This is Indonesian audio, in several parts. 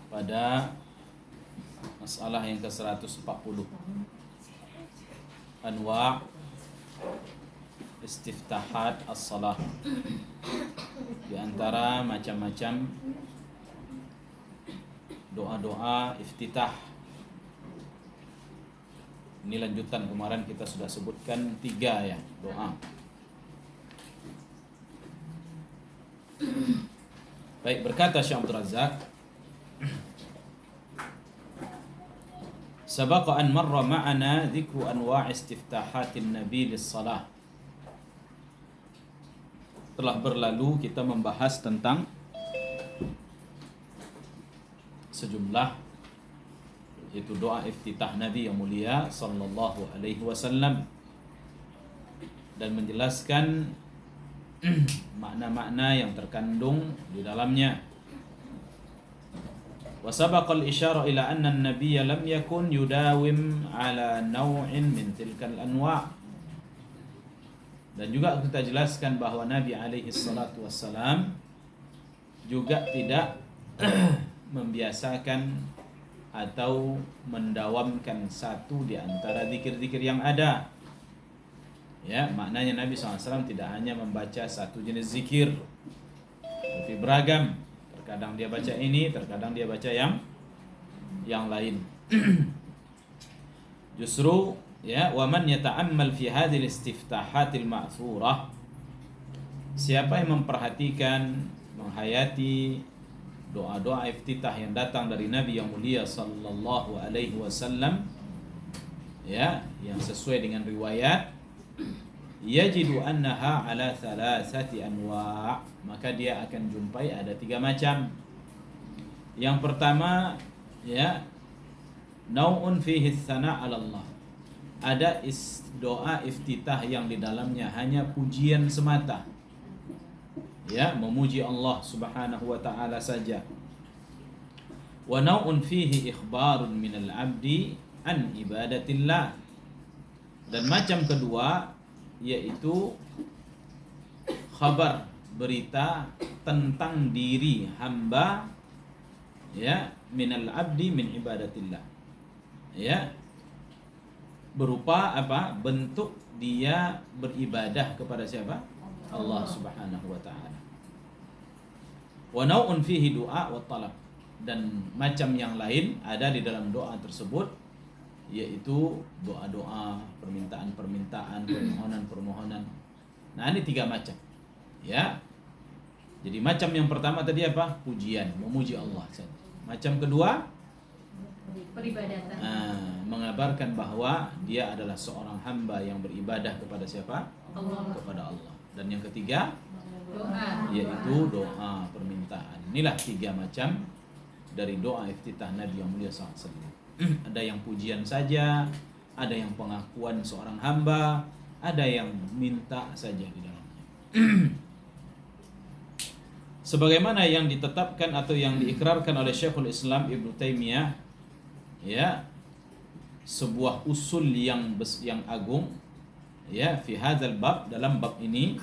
pada masalah yang ke-140, anwa' istiftahat as-salah. Di antara macam-macam doa-doa iftitah. Ini lanjutan, kemarin kita sudah sebutkan 3 ya doa. Baik, berkata Syekh Abdul Razak, sabaqa an marra ma'ana dzikru anwa' istiftahatin nabi lis-salah. Telah berlalu kita membahas tentang sejumlah yaitu doa iftitah Nabi yang mulia sallallahu alaihi wasallam dan menjelaskan makna-makna yang terkandung di dalamnya. Wa sabaqal isyara ila anna an-nabiyya lam yakun yudawim ala naw'in min tilkal anwa'. Dan juga kita jelaskan bahwa Nabi alaihi salatu wassalam juga tidak membiasakan atau mendawamkan satu di antara zikir-zikir yang ada. Ya, maknanya Nabi SAW tidak hanya membaca satu jenis zikir, tapi beragam. Terkadang dia baca ini, terkadang dia baca yang lain. Justru ya, wa man yata'ammal fi hadhil istiftahatil ma'thurah, siapa yang memperhatikan, menghayati doa-doa iftitah yang datang dari Nabi yang mulia sallallahu alaihi wasallam, ya, yang sesuai dengan riwayat, yajidu annaha ala thalathati anwa', maka dia akan jumpai ada 3 macam. Yang pertama, ya, nau'un fihi tsana' 'ala Allah. Ada doa iftitah yang di dalamnya hanya pujian semata, ya, memuji Allah Subhanahu wa taala saja. Wa nau'un fihi ikhbarun minal 'abdi an ibadatillah. Dan macam kedua yaitu khabar, berita tentang diri hamba, ya, minal 'abdi min ibadatillah. Ya, berupa apa? Bentuk dia beribadah kepada siapa? Allah Subhanahu wa taala. Wa nau'un fihi du'a wa talab. Dan macam yang lain ada di dalam doa tersebut, yaitu doa-doa, permintaan-permintaan, permohonan-permohonan. Nah, ini 3 macam. Ya. Jadi macam yang pertama tadi apa? Pujian, memuji Allah saja. Macam kedua, peribadatan. Mengabarkan bahwa dia adalah seorang hamba yang beribadah kepada siapa? Allah. Kepada Allah. Dan yang ketiga, Doa. yaitu doa permintaan. Inilah 3 macam dari doa iftitah Nabi yang mulia SAW. Ada yang pujian saja, ada yang pengakuan seorang hamba, ada yang minta saja di dalamnya. Sebagaimana yang ditetapkan atau yang diikrarkan oleh Syekhul Islam Ibnu Taimiyah, ya, sebuah usul yang agung, ya, fi hadzal bab, dalam bab ini,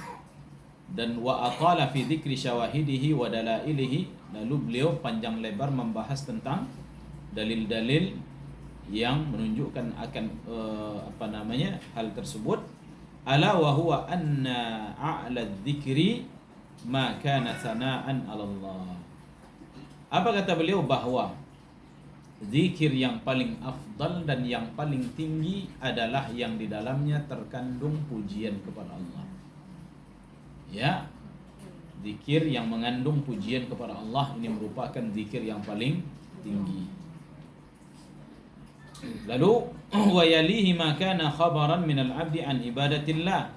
dan wa aqala fi dzikri syawahidihi wa dalailihi, lalu beliau panjang lebar membahas tentang dalil-dalil yang menunjukkan akan hal tersebut. Ala wa huwa anna a'la dzikri ma kana sana'an 'ala Allah. Apa kata beliau? Bahwa zikir yang paling afdal dan yang paling tinggi adalah yang di dalamnya terkandung pujian kepada Allah. Ya, zikir yang mengandung pujian kepada Allah ini merupakan zikir yang paling tinggi. Lalu wa yalihi ma kana khabaran minal 'abdi an ibadatillah.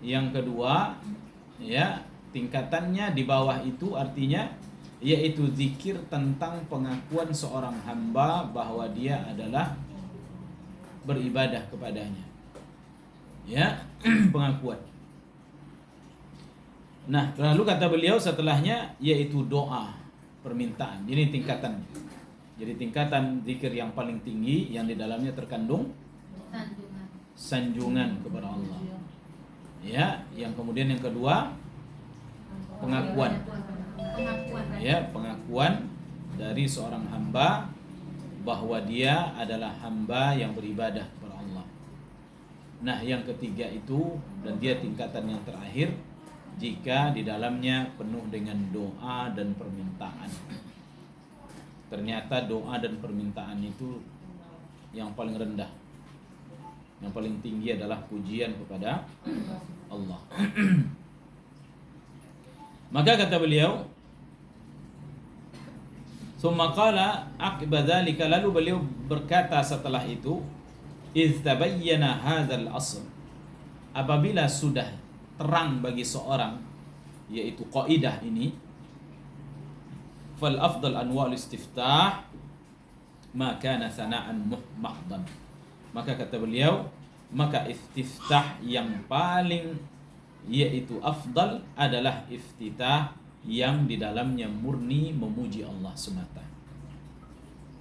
Yang kedua, ya, tingkatannya di bawah itu artinya yaitu zikir tentang pengakuan seorang hamba bahwa dia adalah beribadah kepadanya. Ya, pengakuan. Nah, lalu kata beliau setelahnya yaitu doa permintaan. Ini tingkatannya. Jadi tingkatan zikir yang paling tinggi yang di dalamnya terkandung sanjungan kepada Allah. Ya, yang kemudian yang kedua pengakuan. Ya, pengakuan dari seorang hamba bahwa dia adalah hamba yang beribadah kepada Allah. Nah, yang ketiga itu, dan dia tingkatan yang terakhir, jika di dalamnya penuh dengan doa dan permintaan. Ternyata doa dan permintaan itu yang paling rendah. Yang paling tinggi adalah pujian kepada Allah. Maka kata beliau, summa qala aqiba dzalika, lalu beliau berkata setelah itu, idz tabayyana hadzal asl, apabila sudah terang bagi seorang yaitu kaidah ini, fal afdal anwa'ul istiftah ma kana sana'an mahdan, maka kata beliau, maka istiftah yang paling yaitu afdal adalah iftitah yang di dalamnya murni memuji Allah semata.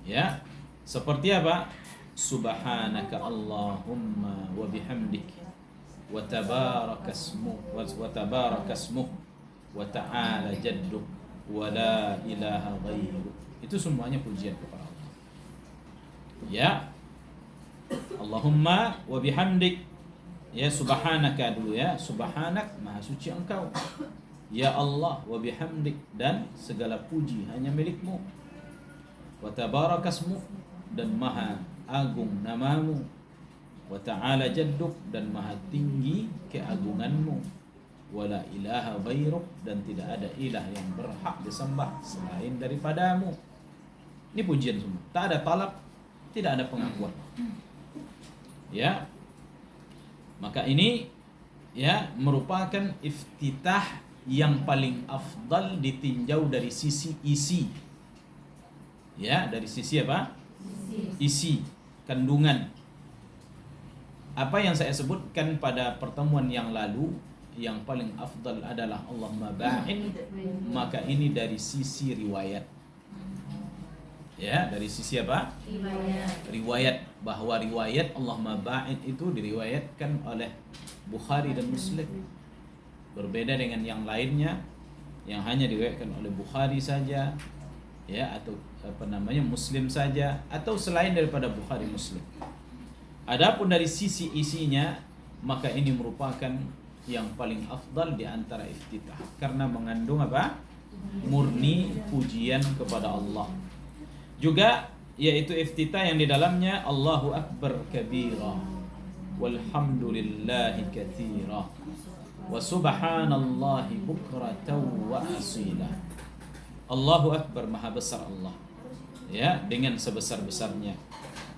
Ya, seperti apa? Subhanaka Allahumma wa bihamdik wa tabarakasmuk wa ta'ala jadduk wa la ilaha ghairuk. Itu semuanya pujian kepada Allah. Ya, Allahumma wa bihamdik, ya subhanaka dulu ya, subhanak, maha suci engkau. Ya Allah, wa bihamdik, dan segala puji hanya milikmu. Wa tabarakasmu, dan maha agung namamu. Wa ta'ala jadduk, dan maha tinggi keagunganmu. Wa la ilaha ghairuk, dan tidak ada ilah yang berhak disembah selain daripadamu. Ini pujian semua, tak ada talab, tidak ada pengakuan. Ya, maka ini ya merupakan iftitah yang paling afdal ditinjau dari sisi isi. Ya, dari sisi apa? Isi, kandungan. Apa yang saya sebutkan pada pertemuan yang lalu, yang paling afdal adalah Allahumma ba'in, maka ini dari sisi riwayat. Ya, dari sisi apa? Riwayat, bahwa riwayat Allahumma ba'in itu diriwayatkan oleh Bukhari dan Muslim. Berbeda dengan yang lainnya yang hanya diriwayatkan oleh Bukhari saja, ya, atau Muslim saja, atau selain daripada Bukhari Muslim. Adapun dari sisi isinya, maka ini merupakan yang paling afdal di antara iftitah, karena mengandung apa? Murni pujian kepada Allah. Juga yaitu iftitah yang di dalamnya Allahu Akbar kabira walhamdulillahi katsira wa subhanallahi bukratan wa asila. Allahu Akbar, maha besar Allah, ya, dengan sebesar-besarnya.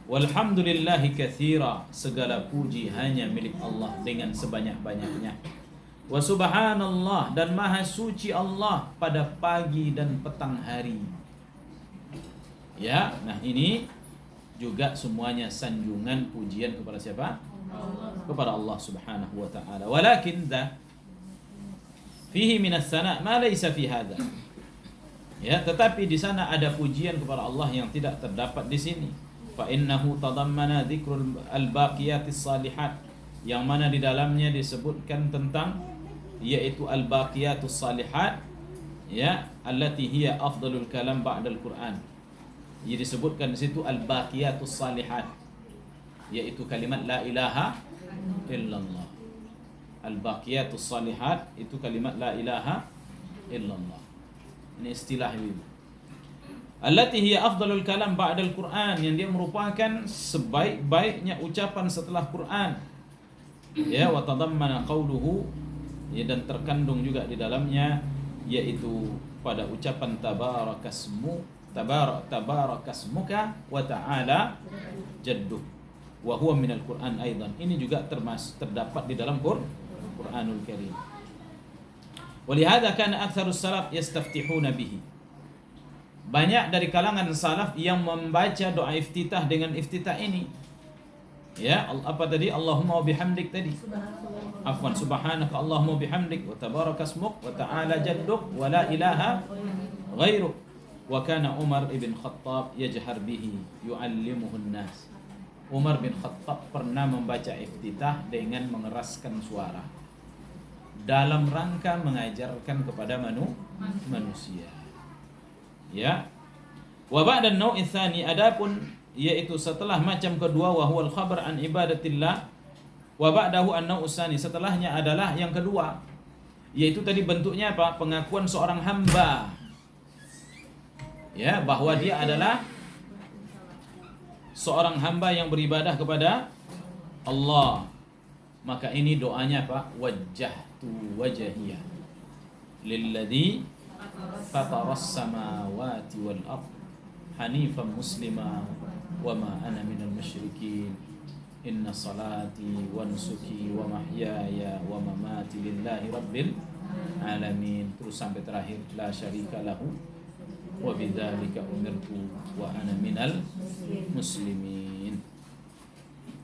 Walhamdulillahi katsira, segala puji hanya milik Allah dengan sebanyak-banyaknya. Wa subhanallah, dan maha suci Allah pada pagi dan petang hari. Ya, nah ini juga semuanya sanjungan pujian kepada siapa? Allah. Kepada Allah Subhanahu wa taala. Walakin fihi minas sana ma laysa fi hadza. Ya, tetapi di sana ada pujian kepada Allah yang tidak terdapat di sini. Fa innahu tadammana dzikrul al-baqiyatis salihat, yang mana di dalamnya disebutkan tentang yaitu al-baqiyatus salihat, ya, allati hiya afdalul kalam ba'dal Qur'an. Jadi disebutkan di situ al-baqiyatus salihat, yaitu kalimat la ilaha illallah. Al-baqiyatus salihat itu kalimat la ilaha illallah. Ini istilah ini. Allati hiya afdalul kalam ba'dal Qur'an, yang dia merupakan sebaik-baiknya ucapan setelah Quran. Ya, wa tadammana qawluhu, ya, dan terkandung juga di dalamnya yaitu pada ucapan tabarakasmuka wa ta'ala jadduk wa huwa minal Qur'an aidan. Ini juga terdapat di dalam Qur'anul Karim. Walihada kana aktsarus salaf yastaftihuna bihi. Banyak dari kalangan salaf yang membaca doa iftitah dengan iftitah ini. Ya, apa tadi? Allahumma wa bihamdik tadi. Afwan, subhanaka Allahumma wa bihamdik wa tabarakasmuk wa ta'ala jadduk wa la ilaha ghairuk. Wa kana Umar ibn Khattab yajhar bihi yu'allimuhun nas. Umar bin Khattab pernah membaca iftitah dengan mengeraskan suara dalam rangka mengajarkan kepada manusia. Ya. Wa ba'da an-naw' tsani, adapun yaitu setelah macam kedua, wa huwal khabar an ibadatillah, wa ba'dahu an-naw' tsani, setelahnya adalah yang kedua, yaitu tadi bentuknya apa? Pengakuan seorang hamba, ya, bahwa dia adalah seorang hamba yang beribadah kepada Allah. Maka ini doanya apa? Wajjahtu wajhiya lilladzi fataras samawati wal ard hanifan muslima wa ma ana minal musyrikin inna salati wa nusuki wa mahyaya wa mamati lillahi rabbil alamin. Terus sampai terakhir, la syarika lahu wa bidzalika umirtu wa ana minal muslimin.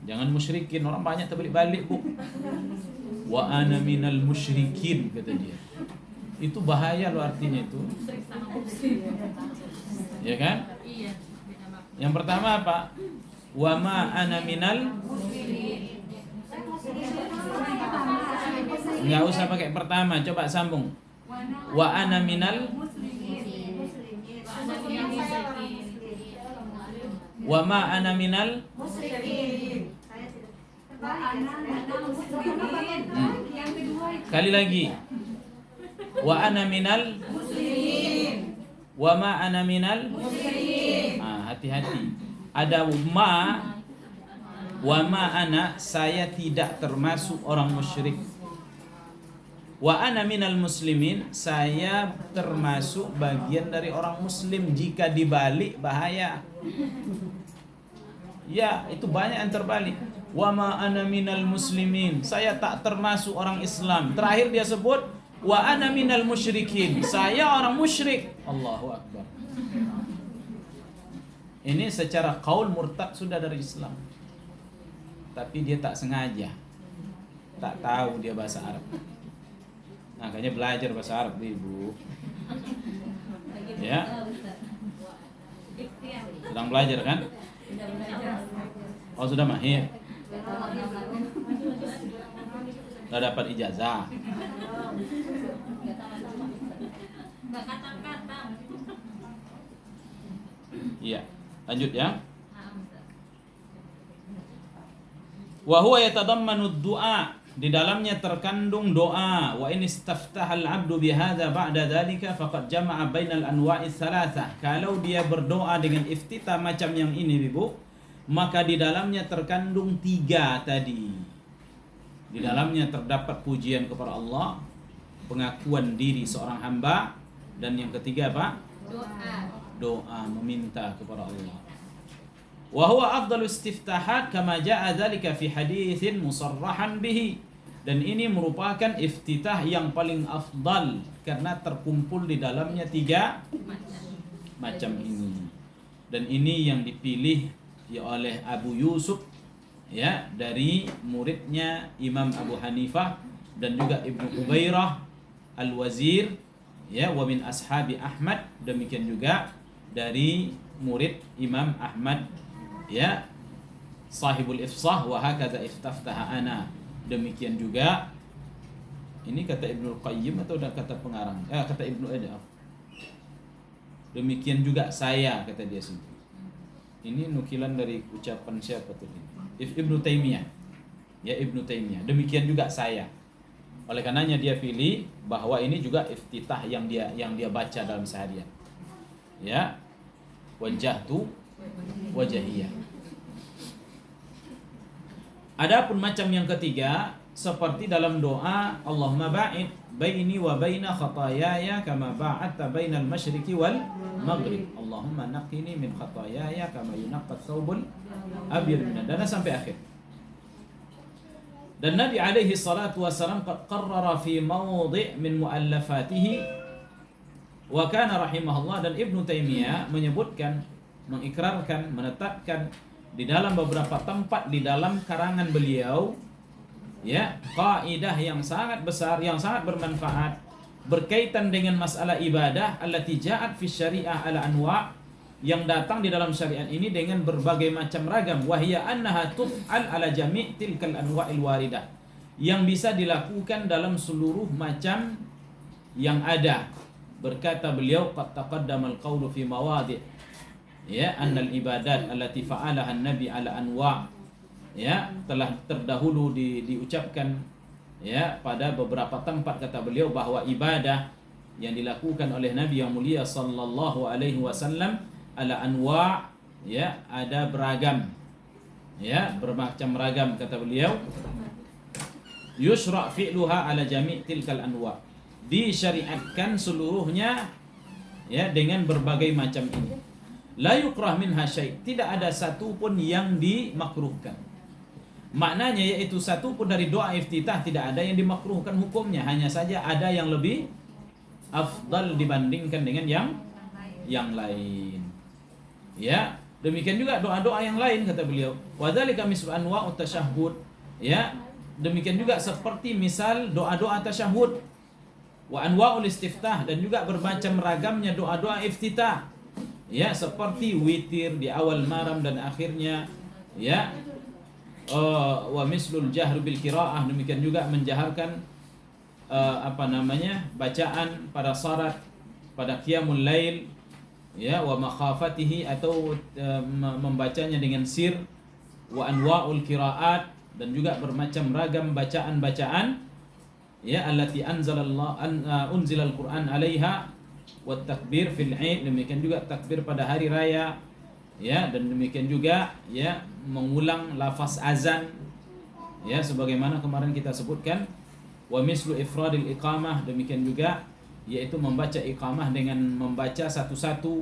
Jangan musyrikin, orang banyak terbalik-balik, Bu. Wa ana minal musyrikin, kata dia. Itu bahaya loh artinya itu. Ya kan? Iya, beda makna. Yang pertama apa? Wa ma ana minal, enggak usah pakai pertama, coba sambung. Wa ana minal, wa ma ana minal. Kali lagi. Wa ana minal, wa ma ana minal. Hati-hati. Ada ma, wa ma ana, saya tidak termasuk orang musyrik. Wa ana minal muslimin, saya termasuk bagian dari orang muslim. Jika dibalik bahaya. Ya, itu banyak yang terbalik. Wa ma ana minal muslimin, saya tak termasuk orang Islam. Terakhir dia sebut wa ana minal musyrikin, saya orang musyrik. Allahu akbar. Ini secara qaul murtad sudah dari Islam. Tapi dia tak sengaja, tak tahu dia bahasa Arab. Makanya belajar bahasa Arab, Ibu. Ya. Sedang belajar kan? Oh, sudah mahir. Sudah dapat ijazah. Enggak kata-kata. Iya. Lanjut ya. Wa huwa yatadammanu ad-du'a, di dalamnya terkandung doa. Wa in istaftaha al-'abdu bihadza ba'da dzalika faqad jama'a bainal anwa'i tsalatsah. Kalau dia berdoa dengan iftitah macam yang ini, Ibu, maka di dalamnya terkandung 3 tadi. Di dalamnya terdapat pujian kepada Allah, pengakuan diri seorang hamba, dan yang ketiga apa? Doa. Doa, meminta kepada Allah. Wa huwa afdalu istiftahat kama jaa dzalika fi haditsin musarrahan bihi. Dan ini merupakan iftitah yang paling afdal karena terkumpul di dalamnya 3 macam ini. Dan ini yang dipilih ya oleh Abu Yusuf, ya, dari muridnya Imam Abu Hanifah, dan juga Ibnu Ubairah Al-Wazir, ya, wa min ashabi Ahmad, demikian juga dari murid Imam Ahmad, ya, sahibul ifsah, wa hakadza iftaftaha ana. Demikian juga ini kata Ibnu Qayyim atau kata pengarang? Kata Ibnu Adaf. Demikian juga saya, kata dia sendiri. Ini nukilan dari ucapan siapa tuh ini? Ibnu Taimiyah. Ya, Ibnu Taimiyah. Demikian juga saya. Oleh karenanya dia pilih bahwa ini juga iftitah yang dia baca dalam seharian. Ya. Wajjahtu wajhiyah. Adapun macam yang ketiga, seperti dalam doa, Allahumma ba'id baini wa baina khataayaya kama ba'adta bainal masyriqi wal maghrib. Allahumma naqqini min khataayaya kama yunaqqat thawbul abyad min ad-danas, sampai akhir. Dan Nabi alaihi salatu wasalam qad qarrara fi mawdi' min muallafatihi wa kana rahimahullah, dan Ibnu Taimiyah menyebutkan, mengikrarkan, menetapkan di dalam beberapa tempat di dalam karangan beliau, ya, kaidah yang sangat besar, yang sangat bermanfaat berkaitan dengan masalah ibadah allati ja'at fi syariah ala anwa', yang datang di dalam syariat ini dengan berbagai macam ragam, wahia annaha tuf'al ala jami' tilkal anwa'il waridah, yang bisa dilakukan dalam seluruh macam yang ada. Berkata beliau, qad taqaddama al-qawlu fi mawadhi', ya annal ibadat allati fa'alaha an-nabi ala anwa', ya telah terdahulu diucapkan ya pada beberapa tempat, kata beliau, bahwa ibadah yang dilakukan oleh Nabi yang mulia sallallahu alaihi wasallam ala anwa', ya ada beragam, ya bermacam ragam, kata beliau. Yusra' fi'luha ala jami' tilkal anwa', disyariatkan seluruhnya ya dengan berbagai macam ini. La yukrah minha syai', tidak ada satu pun yang dimakruhkan. Maknanya yaitu satu pun dari doa iftitah tidak ada yang dimakruhkan hukumnya, hanya saja ada yang lebih afdal dibandingkan dengan yang lain. Ya, demikian juga doa-doa yang lain, kata beliau. Wa dzalika mislu anwa'ut tasyahhud. Ya, demikian juga seperti misal doa-doa tasyahud. Wa anwa'ul istiftah, dan juga bermacam ragamnya doa-doa iftitah. Ya, seperti witir di awal malam dan akhirnya, ya. Wa mislul jahr bil qiraah, demikian juga menjaharkan bacaan pada salat, pada qiyamul lail, ya, wa makhafatihi, atau membacanya dengan sir, wa anwa'ul qiraat, dan juga bermacam ragam bacaan-bacaan, ya, allati unzilal Qur'an 'alaiha, wa takbir fil 'id, demikian juga takbir pada hari raya, ya, dan demikian juga ya mengulang lafaz azan, ya sebagaimana kemarin kita sebutkan. Wa mislu ifradil iqamah, demikian juga yaitu membaca iqamah dengan membaca satu-satu,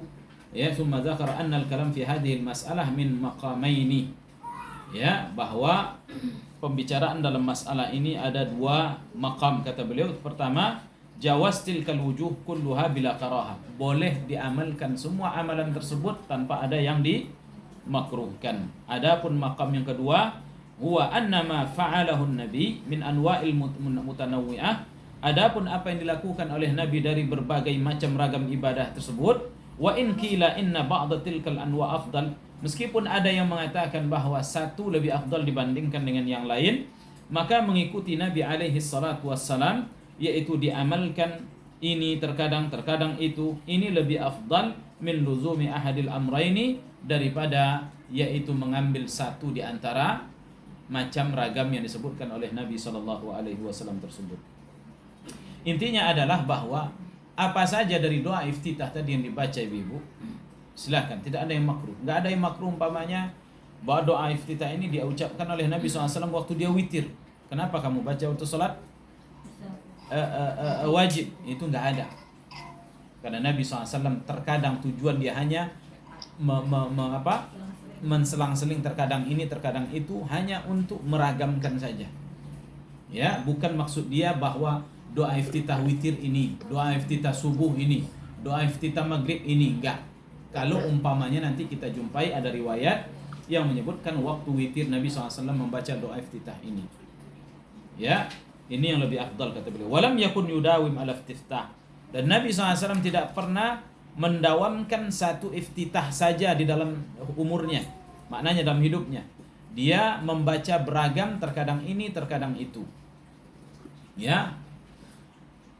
ya. Tsumma dzakara anna al-kalam fi hadhihi al-mas'alah min maqamaini, ya, bahwa pembicaraan dalam masalah ini ada dua maqam, kata beliau. Pertama, jawaz tilkal wujuh kulluha bila karahah, boleh diamalkan semua amalan tersebut tanpa ada yang dimakruhkan. Adapun maqam yang kedua, huwa annama fa'alahu nabi min anwa'il mutanawwi'ah, adapun apa yang dilakukan oleh Nabi dari berbagai macam ragam ibadah tersebut. Wa in qila inna ba'da tilkal anwa' afdal, meskipun ada yang mengatakan bahwa satu lebih afdal dibandingkan dengan yang lain, maka mengikuti Nabi alaihi salatu wassalam, yaitu diamalkan ini terkadang itu, ini lebih afdal min luzumi ahadil amraini, daripada yaitu mengambil satu di antara macam ragam yang disebutkan oleh Nabi sallallahu alaihi wasallam tersebut. Intinya adalah bahwa apa saja dari doa iftitah tadi yang dibaca ibu-ibu, silakan, tidak ada yang makruh. Enggak ada yang makruh umpamanya bahwa doa iftitah ini dia ucapkan oleh Nabi SAW waktu dia witir. Kenapa kamu baca waktu salat wajib? Itu enggak ada. Karena Nabi SAW terkadang tujuan dia hanya menselang-seling, terkadang ini terkadang itu, hanya untuk meragamkan saja. Ya, bukan maksud dia bahwa doa iftitah witir ini, doa iftitah subuh ini, doa iftitah maghrib ini, enggak. Kalau umpamanya nanti kita jumpai ada riwayat yang menyebutkan waktu witir Nabi SAW membaca doa iftitah ini. Ya, ini yang lebih afdal, kata beliau. Walam yakun yudawim ala iftitah, dan Nabi SAW tidak pernah mendawamkan satu iftitah saja di dalam umurnya, maknanya dalam hidupnya. Dia membaca beragam, terkadang ini terkadang itu, ya.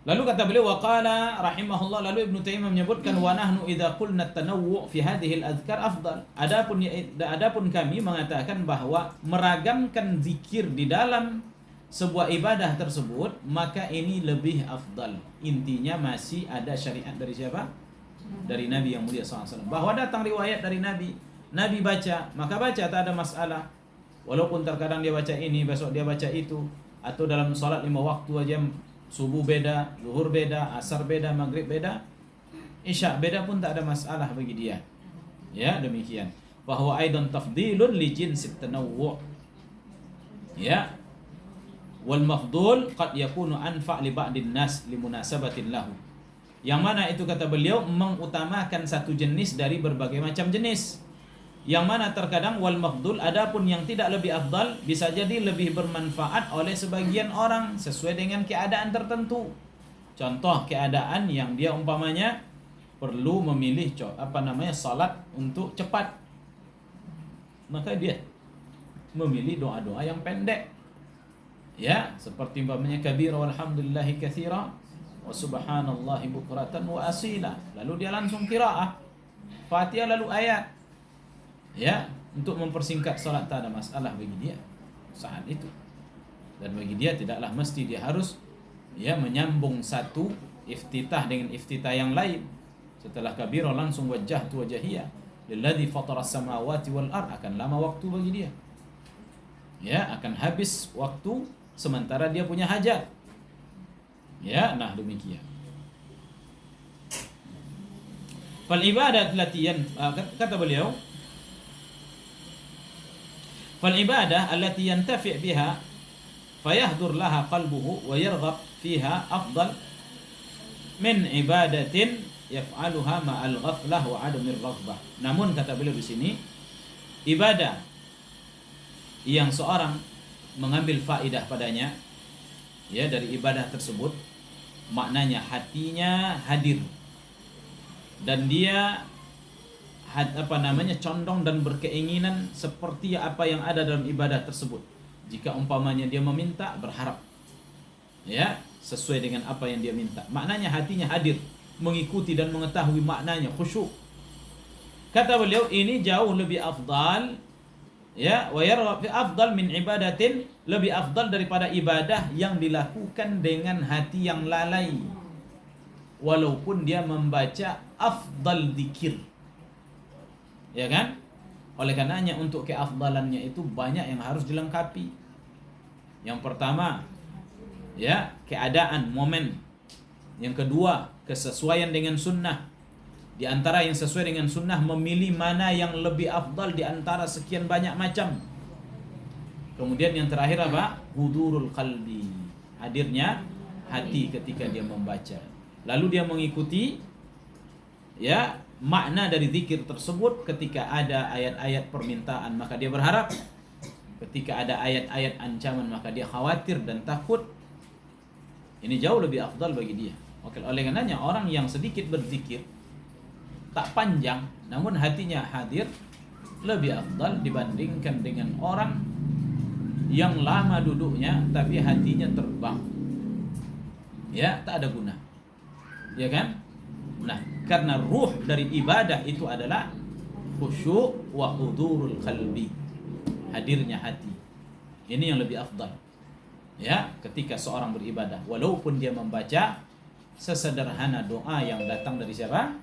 Lalu kata beliau, waqala rahimahullah, lalu Ibnu Taimiyah menyebutkan, wa nahnu idza qulna at-tanawwu' fi hadhihi al-adhkar afdal, adapun kami mengatakan bahwa meragamkan zikir di dalam sebuah ibadah tersebut, maka ini lebih afdal. Intinya masih ada syariat dari siapa? Dari Nabi yang mulia SAW, bahwa datang riwayat dari Nabi, Nabi baca, maka baca, tak ada masalah. Walaupun terkadang dia baca ini, besok dia baca itu, atau dalam salat 5 waktu aja, subuh beda, zuhur beda, asar beda, maghrib beda, isya beda, pun tak ada masalah bagi dia. Ya, demikian. Bahwa aidan tafdilun li jinsit tanawwu'. Ya. Wal mafdul qad yakunu anfa' li ba'din nas li munasabatin lahu. Yang mana itu, kata beliau, mengutamakan satu jenis dari berbagai macam jenis. Yang mana terkadang wal mafdul, adapun yang tidak lebih afdal, bisa jadi lebih bermanfaat oleh sebagian orang sesuai dengan keadaan tertentu. Contoh keadaan yang dia umpamanya perlu memilih salat untuk cepat, maka dia memilih doa-doa yang pendek. Ya, seperti umpamanya kabira walhamdulillahi katsira wa subhanallahi bukratan wa asila. Lalu dia langsung qiraah. Fatihah lalu ayat. Ya, untuk mempersingkat salat tak ada masalah bagi dia saat itu. Dan bagi dia tidaklah mesti dia harus ya menyambung satu iftitah dengan iftitah yang lain. Setelah kabirah langsung wajjahtu wajhiyya lilladzi fatara samawati wal ard, akan lama waktu bagi dia. Ya, akan habis waktu sementara dia punya hajat. Ya, nah demikian. Fal ibadat latiyan, kata beliau, fal ibadah allati yantafi' biha fayahdur laha qalbuhu wa yarghab fiha afdal min ibadatin yaf'aluha ma'al ghaflah wa 'adamir raghbah. Namun kata beliau di sini, ibadah yang seorang mengambil faidah padanya ya dari ibadah tersebut, maknanya hatinya hadir dan dia condong dan berkeinginan seperti apa yang ada dalam ibadah tersebut. Jika umpamanya dia meminta, berharap ya sesuai dengan apa yang dia minta. Maknanya hatinya hadir, mengikuti dan mengetahui maknanya, khusyuk. Kata beliau, ini jauh lebih afdal ya, wa yargha fi afdal min ibadatin, lebih afdal daripada ibadah yang dilakukan dengan hati yang lalai, walaupun dia membaca afdal zikir. Ya kan? Oleh karenanya untuk keafdalannya itu banyak yang harus dilengkapi. Yang pertama, ya, keadaan, momen. Yang kedua, kesesuaian dengan sunnah. Di antara yang sesuai dengan sunnah, memilih mana yang lebih afdal di antara sekian banyak macam. Kemudian yang terakhir apa? Hudurul qalbi, hadirnya hati ketika dia membaca. Lalu dia mengikuti ya makna dari zikir tersebut. Ketika ada ayat-ayat permintaan, maka dia berharap. Ketika ada ayat-ayat ancaman, maka dia khawatir dan takut. Ini jauh lebih afdal bagi dia. Oke, oleh karenanya orang yang sedikit berzikir, tak panjang, namun hatinya hadir, lebih afdal dibandingkan dengan orang yang lama duduknya tapi hatinya terbang. Ya, tak ada guna. Ya kan? Nah, karena ruh dari ibadah itu adalah khusyuk wa hudurul qalbi, hadirnya hati. Ini yang lebih afdal. Ya, ketika seorang beribadah, walaupun dia membaca sesederhana doa yang datang dari siapa?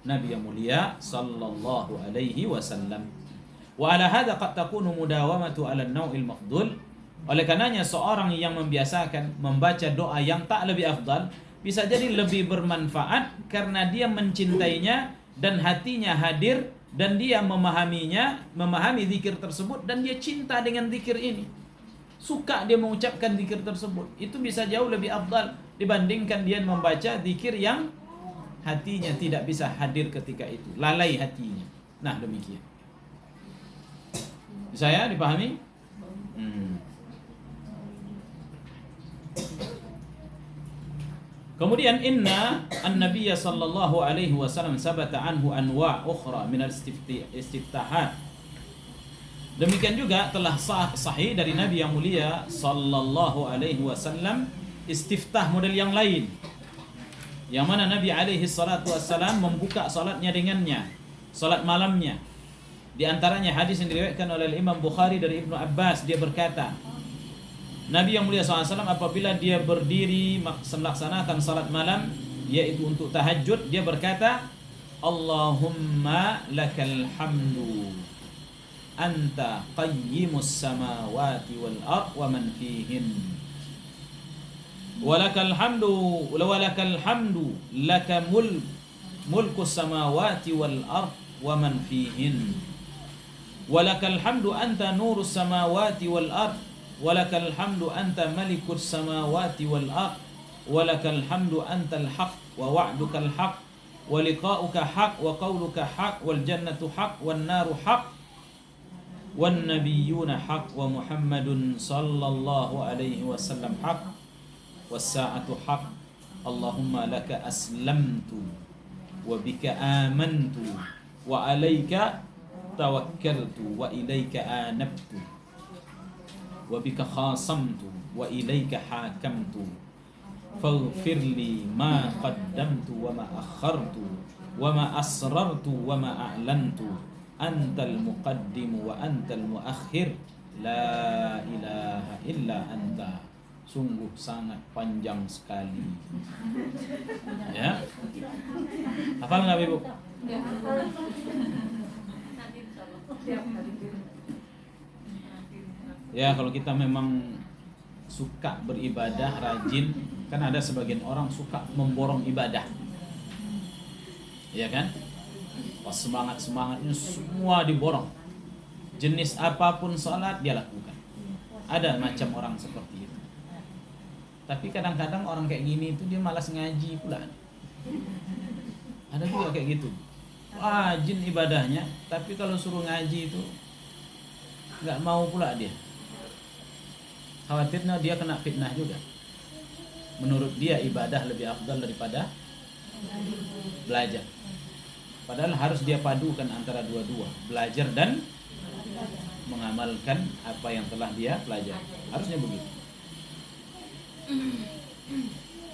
Nabi yang mulia sallallahu alaihi wasallam. Wa ala hadza qad takunu mudawamatu ala an-naw'il mafdul. Oleh karenanya seorang yang membiasakan membaca doa yang tak lebih afdal bisa jadi lebih bermanfaat karena dia mencintainya dan hatinya hadir dan dia memahaminya, memahami zikir tersebut dan dia cinta dengan zikir ini. Suka dia mengucapkan zikir tersebut. Itu bisa jauh lebih afdal dibandingkan dia membaca zikir yang hatinya tidak bisa hadir ketika itu, lalai hatinya. Nah, demikian. Saya dipahami? Kemudian inna an-nabiy sallallahu alaihi wasallam sabata anhu anwa' ukhra min al-istiftahat. Demikian juga telah sahih dari Nabi yang mulia sallallahu alaihi wasallam istiftah model yang lain, yang mana Nabi alaihi salatu wassalam membuka salatnya dengannya, salat malamnya. Di antaranya hadis yang diriwayatkan oleh Imam Bukhari dari Ibnu Abbas, dia berkata, Nabi yang mulia SAW apabila dia berdiri melaksanakan salat malam, yaitu untuk tahajud, dia berkata, Allahumma lakal hamdu anta qayyimus samawati wal ard wa man fihin. Walakal hamdu laka mulkus samawati wal ard wa man fihin. Walakal hamdu anta nurus samawati wal ard. Walakal hamdu anta malikus samawati wal ard. Walakal hamdu antal haq wa wa'dukal haq wa liqa'uka haq wa qawluka haq wal jannatu haq wan naru haq wan nabiyyuna haq wa Muhammadun sallallahu alaihi wasallam haq was-sa'atu haq. Allahumma laka aslamtu wa bika amantu wa alaika tawakkaltu wa ilaika anabtu wa bika khasamtu wa ilaika hakamtu faghfir li ma qaddamtu wa ma akhartu wa ma asrartu wa ma a'lantu antal muqaddim wa antal muakhir la ilaha illa anta. Sungguh sangat panjang sekali. Ya. Hafal nggak Ibu? Ya, kalau kita memang suka beribadah, rajin, kan ada sebagian orang suka memborong ibadah. Ya kan? Pas semangat-semangatnya semua diborong. Jenis apapun salat dia lakukan. Ada macam orang seperti itu. Tapi kadang-kadang orang kayak gini itu dia malas ngaji pula. Ada juga kayak gitu. Rajin ibadahnya, tapi kalau suruh ngaji itu nggak mau pula dia. Khawatirnya dia kena fitnah juga. Menurut dia ibadah lebih afdal daripada belajar. Padahal harus dia padukan antara dua-dua, belajar dan mengamalkan apa yang telah dia pelajari. Harusnya begitu.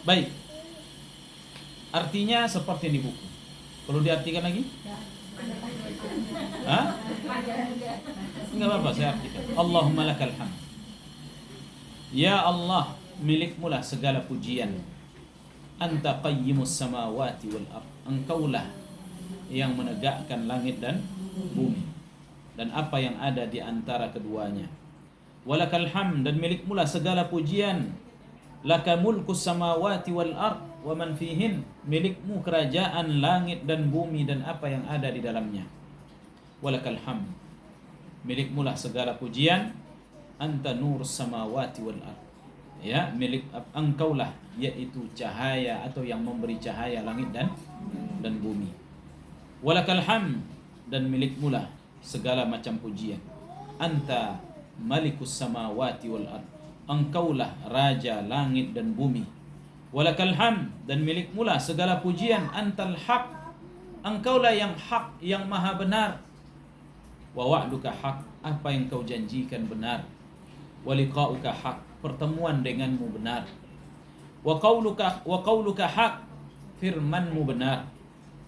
Baik. Artinya seperti di buku. Perlu diartikan lagi? Hah? Enggak apa-apa, saya artikan. Allahumma lakal hamd. Ya Allah, milikmu lah segala pujian. Anta qayyimus samawati wal ard. Engkaulah yang menegakkan langit dan bumi dan apa yang ada di antara keduanya. Walakal hamd, dan milikmu lah segala pujian. Laka mulkus samawati wal ard wa man fihin. Milikmu kerajaan langit dan bumi dan apa yang ada di dalamnya. Walakal hamd, milikmu lah segala pujian. Anta nur samawati wal ard. Ya, milik engkaulah yaitu cahaya atau yang memberi cahaya langit dan bumi. Walakal hamd, dan milikmu lah segala macam pujian. Anta malikus samawati wal ard. Engkaulah raja langit dan bumi. Walakal hamd, dan milikmu lah segala pujian. Antal haq, engkaulah yang hak, yang maha benar. Wa wa'duka haq, apa yang kau janjikan benar. Wa liqa'uka haq, pertemuan denganmu benar. Wa qauluka haq, firmanmu benar.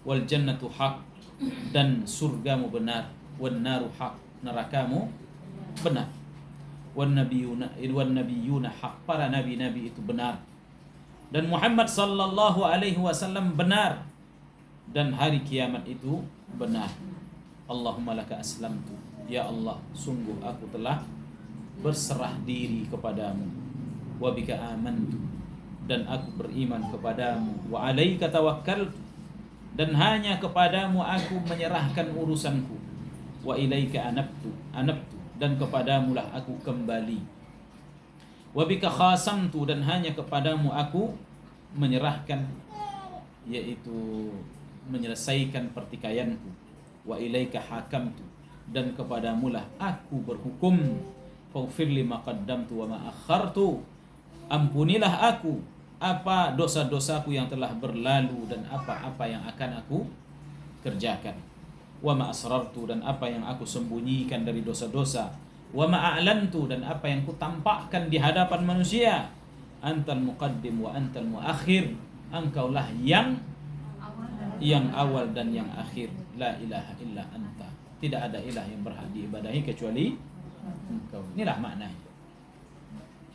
Wal jannatu haq, dan surgamu benar. Wan naru haq, nerakamu benar. Wan nabiyuna haq, para nabi-nabi itu benar. Dan Muhammad sallallahu alaihi wasallam benar. Dan hari kiamat itu benar. Allahumma laka aslamtu. Ya Allah, sungguh aku telah berserah diri kepadamu. Wa bika amantu, dan aku beriman kepadamu. Wa alaika tawakkaltu, dan hanya kepadamu aku menyerahkan urusanku. Wa ilaika anabtu, dan kepadamu lah aku kembali. Wa bika khasamtu, dan hanya kepadamu aku menyerahkan, yaitu menyelesaikan pertikaianku. Wa ilaika hakamtu, dan kepadamu lah aku berhukum. Faghfir li ma qaddamtu wa ma akhartu, ampunilah aku apa dosa-dosaku yang telah berlalu dan apa-apa yang akan aku kerjakan. Wa ma asrartu, dan apa yang aku sembunyikan dari dosa-dosa. Wa ma a'lantu, dan apa yang ku tampakkan di hadapan manusia. Antal muqaddim wa antal muakhir, engkaulah yang awal dan yang akhir. La ilaha illa anta, tidak ada ilah yang berhak diibadahi kecuali engkau. Inilah maknanya.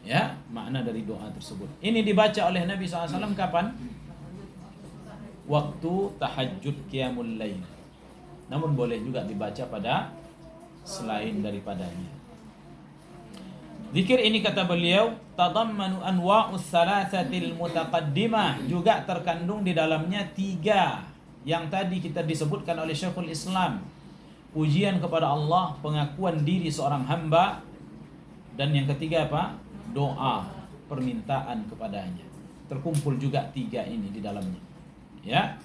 Ya, makna dari doa tersebut. Ini dibaca oleh Nabi SAW kapan? Waktu tahajud qiyamul lail. Namun boleh juga dibaca pada selain daripadanya. Zikir ini kata beliau tadammanu anwa'us thalathatil mutaqaddimah, juga terkandung di dalamnya 3 yang tadi kita disebutkan oleh Syekhul Islam. Pujian kepada Allah, pengakuan diri seorang hamba, dan yang ketiga apa? Doa, permintaan kepadanya. Terkumpul juga 3 ini di dalamnya. Ya.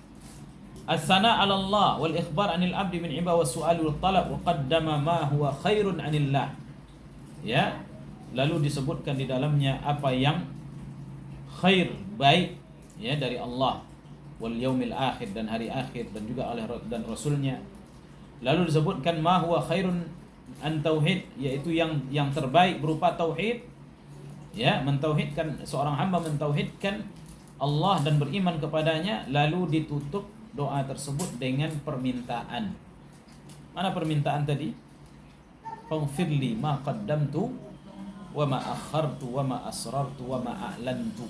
As-sana 'ala Allah wal ikhbar 'anil 'abdi min 'ibah was su'al wal talab wa qaddama ma huwa khairun 'anillah. Ya. Lalu disebutkan di dalamnya apa yang khair, baik ya dari Allah, wal yaumil akhir, dan hari akhir, dan juga oleh dan rasulnya. Lalu disebutkan ma huwa khairun an tauhid, yaitu yang terbaik berupa tauhid. Ya, mentauhidkan, seorang hamba mentauhidkan Allah dan beriman kepadanya, lalu ditutup doa tersebut dengan permintaan. Mana permintaan tadi? Faghfirli ma qaddamtu wa ma akhartu wa ma asrartu wa ma a'lantu.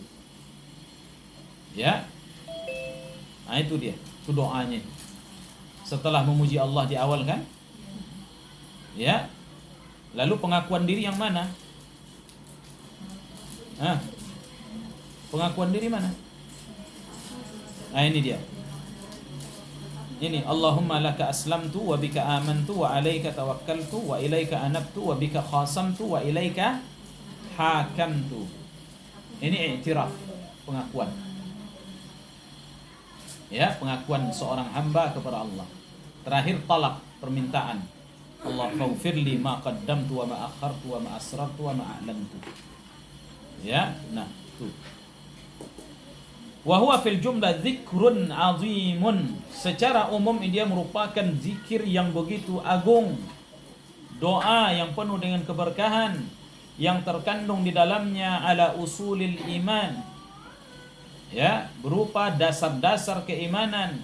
Ya. Nah itu dia, itu doanya. Setelah memuji Allah di awal kan? Ya. Lalu pengakuan diri yang mana? Pengakuan diri mana? Nah ini dia. Ini Allahumma laka aslamtu wa bika amantu wa alaika tawakkaltu wa ilaika anabtu wa bika khasamtu wa ilaika hakamtu. Ini i'tiraf, pengakuan. Ya, pengakuan seorang hamba kepada Allah. Terakhir talab, permintaan. Allah faghfirli ma qaddamtu wa ma akhartu wa ma asrartu wa ma a'lantu. Ya, nah itu. Wa huwa fil jumlah dzikrun azimun. Secara umum dia merupakan zikir yang begitu agung. Doa yang penuh dengan keberkahan yang terkandung di dalamnya ala usulil iman. Ya, berupa dasar-dasar keimanan,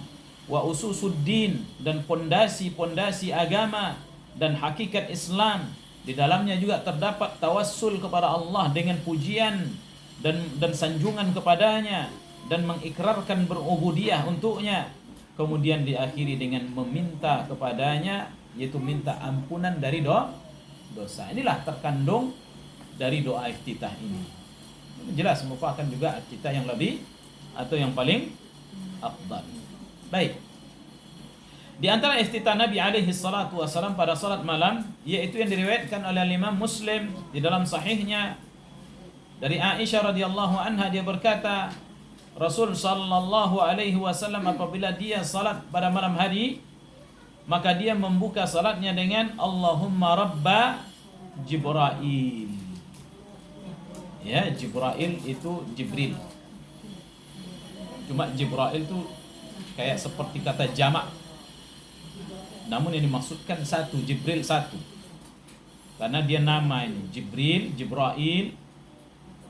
wa ususuddin, dan pondasi-pondasi agama dan hakikat Islam. Di dalamnya juga terdapat tawassul kepada Allah dengan pujian dan sanjungan kepadanya, dan mengikrarkan berubudiyah untuknya, kemudian diakhiri dengan meminta kepadanya, yaitu minta ampunan dari dosa. Inilah terkandung dari doa iftitah ini. Jelas merupakan juga iftitah yang lebih atau yang paling afdal. Baik. Di antara iftitah Nabi alaihi salatu wasallam pada salat malam, yaitu yang diriwayatkan oleh Imam Muslim di dalam sahihnya dari Aisyah radhiyallahu anha, dia berkata, Rasul sallallahu alaihi wasallam apabila dia salat pada malam hari, maka dia membuka salatnya dengan Allahumma rabba Jibril. Ya, Jibril itu Jibril. Cuma Jibril itu kayak seperti kata jamak. Namun yang dimaksudkan satu, Jibril satu. Karena dia nama ini Jibril, Jibril.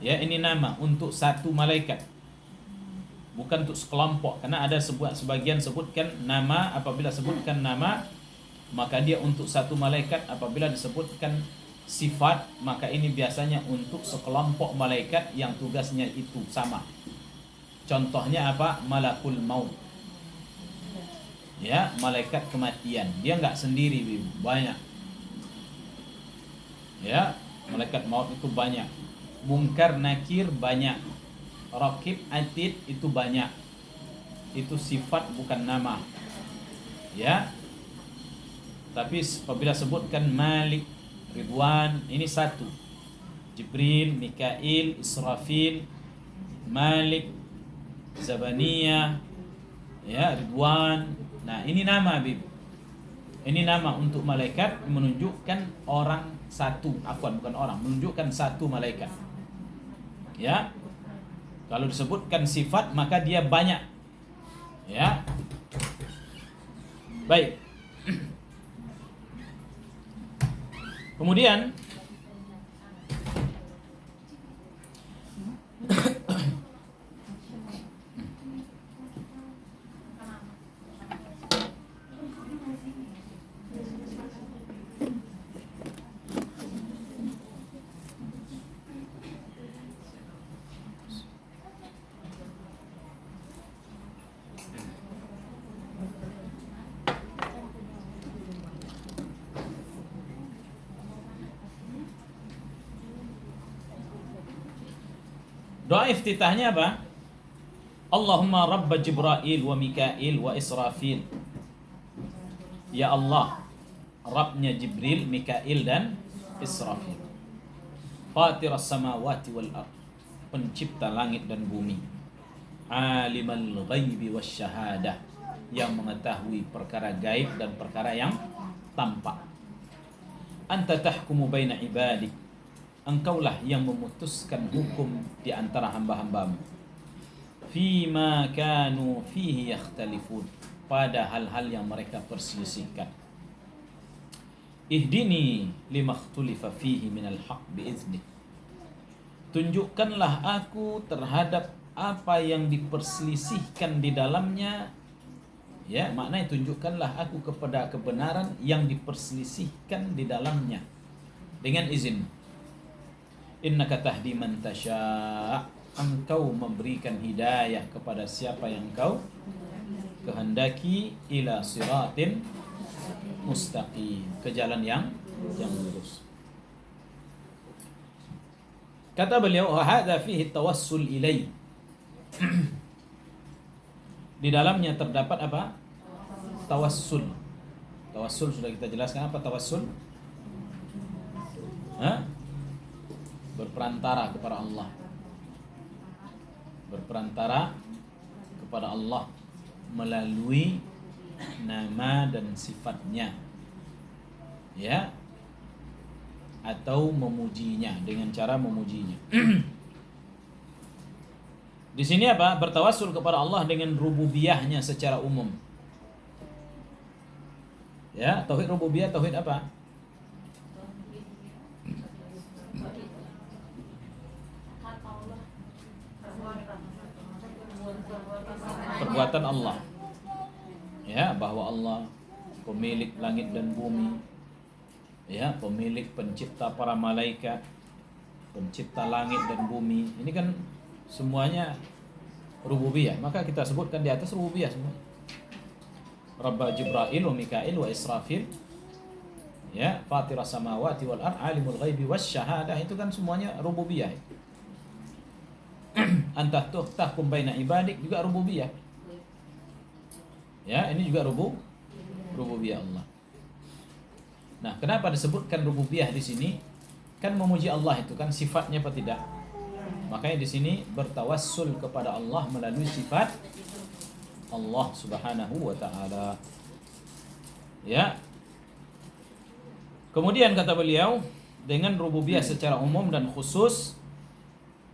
Ya, ini nama untuk satu malaikat. Bukan untuk sekelompok, karena ada sebagian sebutkan nama, apabila sebutkan nama maka dia untuk satu malaikat, apabila disebutkan sifat maka ini biasanya untuk sekelompok malaikat yang tugasnya itu sama. Contohnya apa? Malakul maut. Ya, malaikat kematian. Dia enggak sendiri, banyak. Ya, malaikat maut itu banyak. Mungkar nakir banyak. Raqib atid itu banyak. Itu sifat bukan nama. Ya. Tapi apabila sebutkan Malik, Ridwan, ini satu. Jibril, Mikail, Israfil, Malik, Zabaniyah, ya, Ridwan. Nah, ini nama, Bib. Ini nama untuk malaikat menunjukkan orang satu. Bukan orang, menunjukkan satu malaikat. Ya. Kalau disebutkan sifat maka dia banyak. Ya. Baik. Kemudian doa iftitahnya apa? Allahumma rabba Jibril wa Mikail wa Israfil. Ya Allah, Rabbnya Jibril, Mikail dan Israfil. Fatiras samawati wal ard, pencipta langit dan bumi. Alimal ghaibi wasyahadah, yang mengetahui perkara gaib dan perkara yang tampak. Anta tahkumu baina ibadik, engkaulah yang memutuskan hukum di antara hamba-hambamu. Fima kanu fihi yakhtalifun, pada hal-hal yang mereka perselisihkan. Ihdini limakhtulifa fihi minal haq biiznik, tunjukkanlah aku terhadap apa yang diperselisihkan di dalamnya Ya, maknanya tunjukkanlah aku kepada kebenaran yang diperselisihkan di dalamnya dengan izin. Innaka tahdi man tasya'. Engkau memberikan hidayah kepada siapa yang engkau kehendaki ila siratin mustaqim, ke jalan yang lurus. Kata beliau, hadza fihi tawassul ilai. Di dalamnya terdapat apa? Tawassul. Tawassul sudah kita jelaskan apa tawassul? Berperantara kepada Allah. Berperantara kepada Allah melalui nama dan sifatnya, ya, atau memujinya dengan cara memujinya. Di sini apa? Bertawassul kepada Allah dengan rububiyahnya secara umum. Ya, tauhid rububiyah, tauhid apa? Perbuatan Allah. Ya, bahwa Allah pemilik langit dan bumi. Ya, pemilik pencipta para malaikat, pencipta langit dan bumi. Ini kan semuanya rububiyah. Maka kita sebutkan di atas rububiyah semua. Rabba Jibril wa Mikail wa Israfil. Ya, Fatiras samawati wal ard, alimul ghaibi wasyahadah, itu kan semuanya rububiyah. Anta tahkum baina ibadik juga rububiyah. Ya, ini juga rububiyah Allah. Nah, kenapa disebutkan rububiyah di sini? Kan memuji Allah itu kan sifatnya apa tidak? Makanya di sini bertawassul kepada Allah melalui sifat Allah Subhanahu wa taala. Ya. Kemudian kata beliau, dengan rububiyah secara umum dan khusus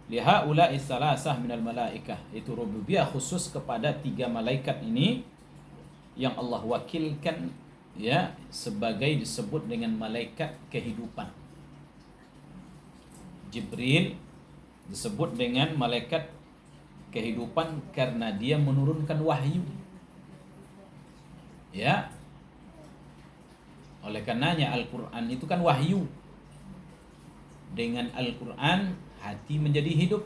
lihaula'i salasah minal malaikah, itu rububiyah khusus kepada 3 malaikat ini yang Allah wakilkan, ya, sebagai disebut dengan malaikat kehidupan. Jibril disebut dengan malaikat kehidupan karena dia menurunkan wahyu. Ya. Oleh karenanya Al-Qur'an itu kan wahyu. Dengan Al-Qur'an hati menjadi hidup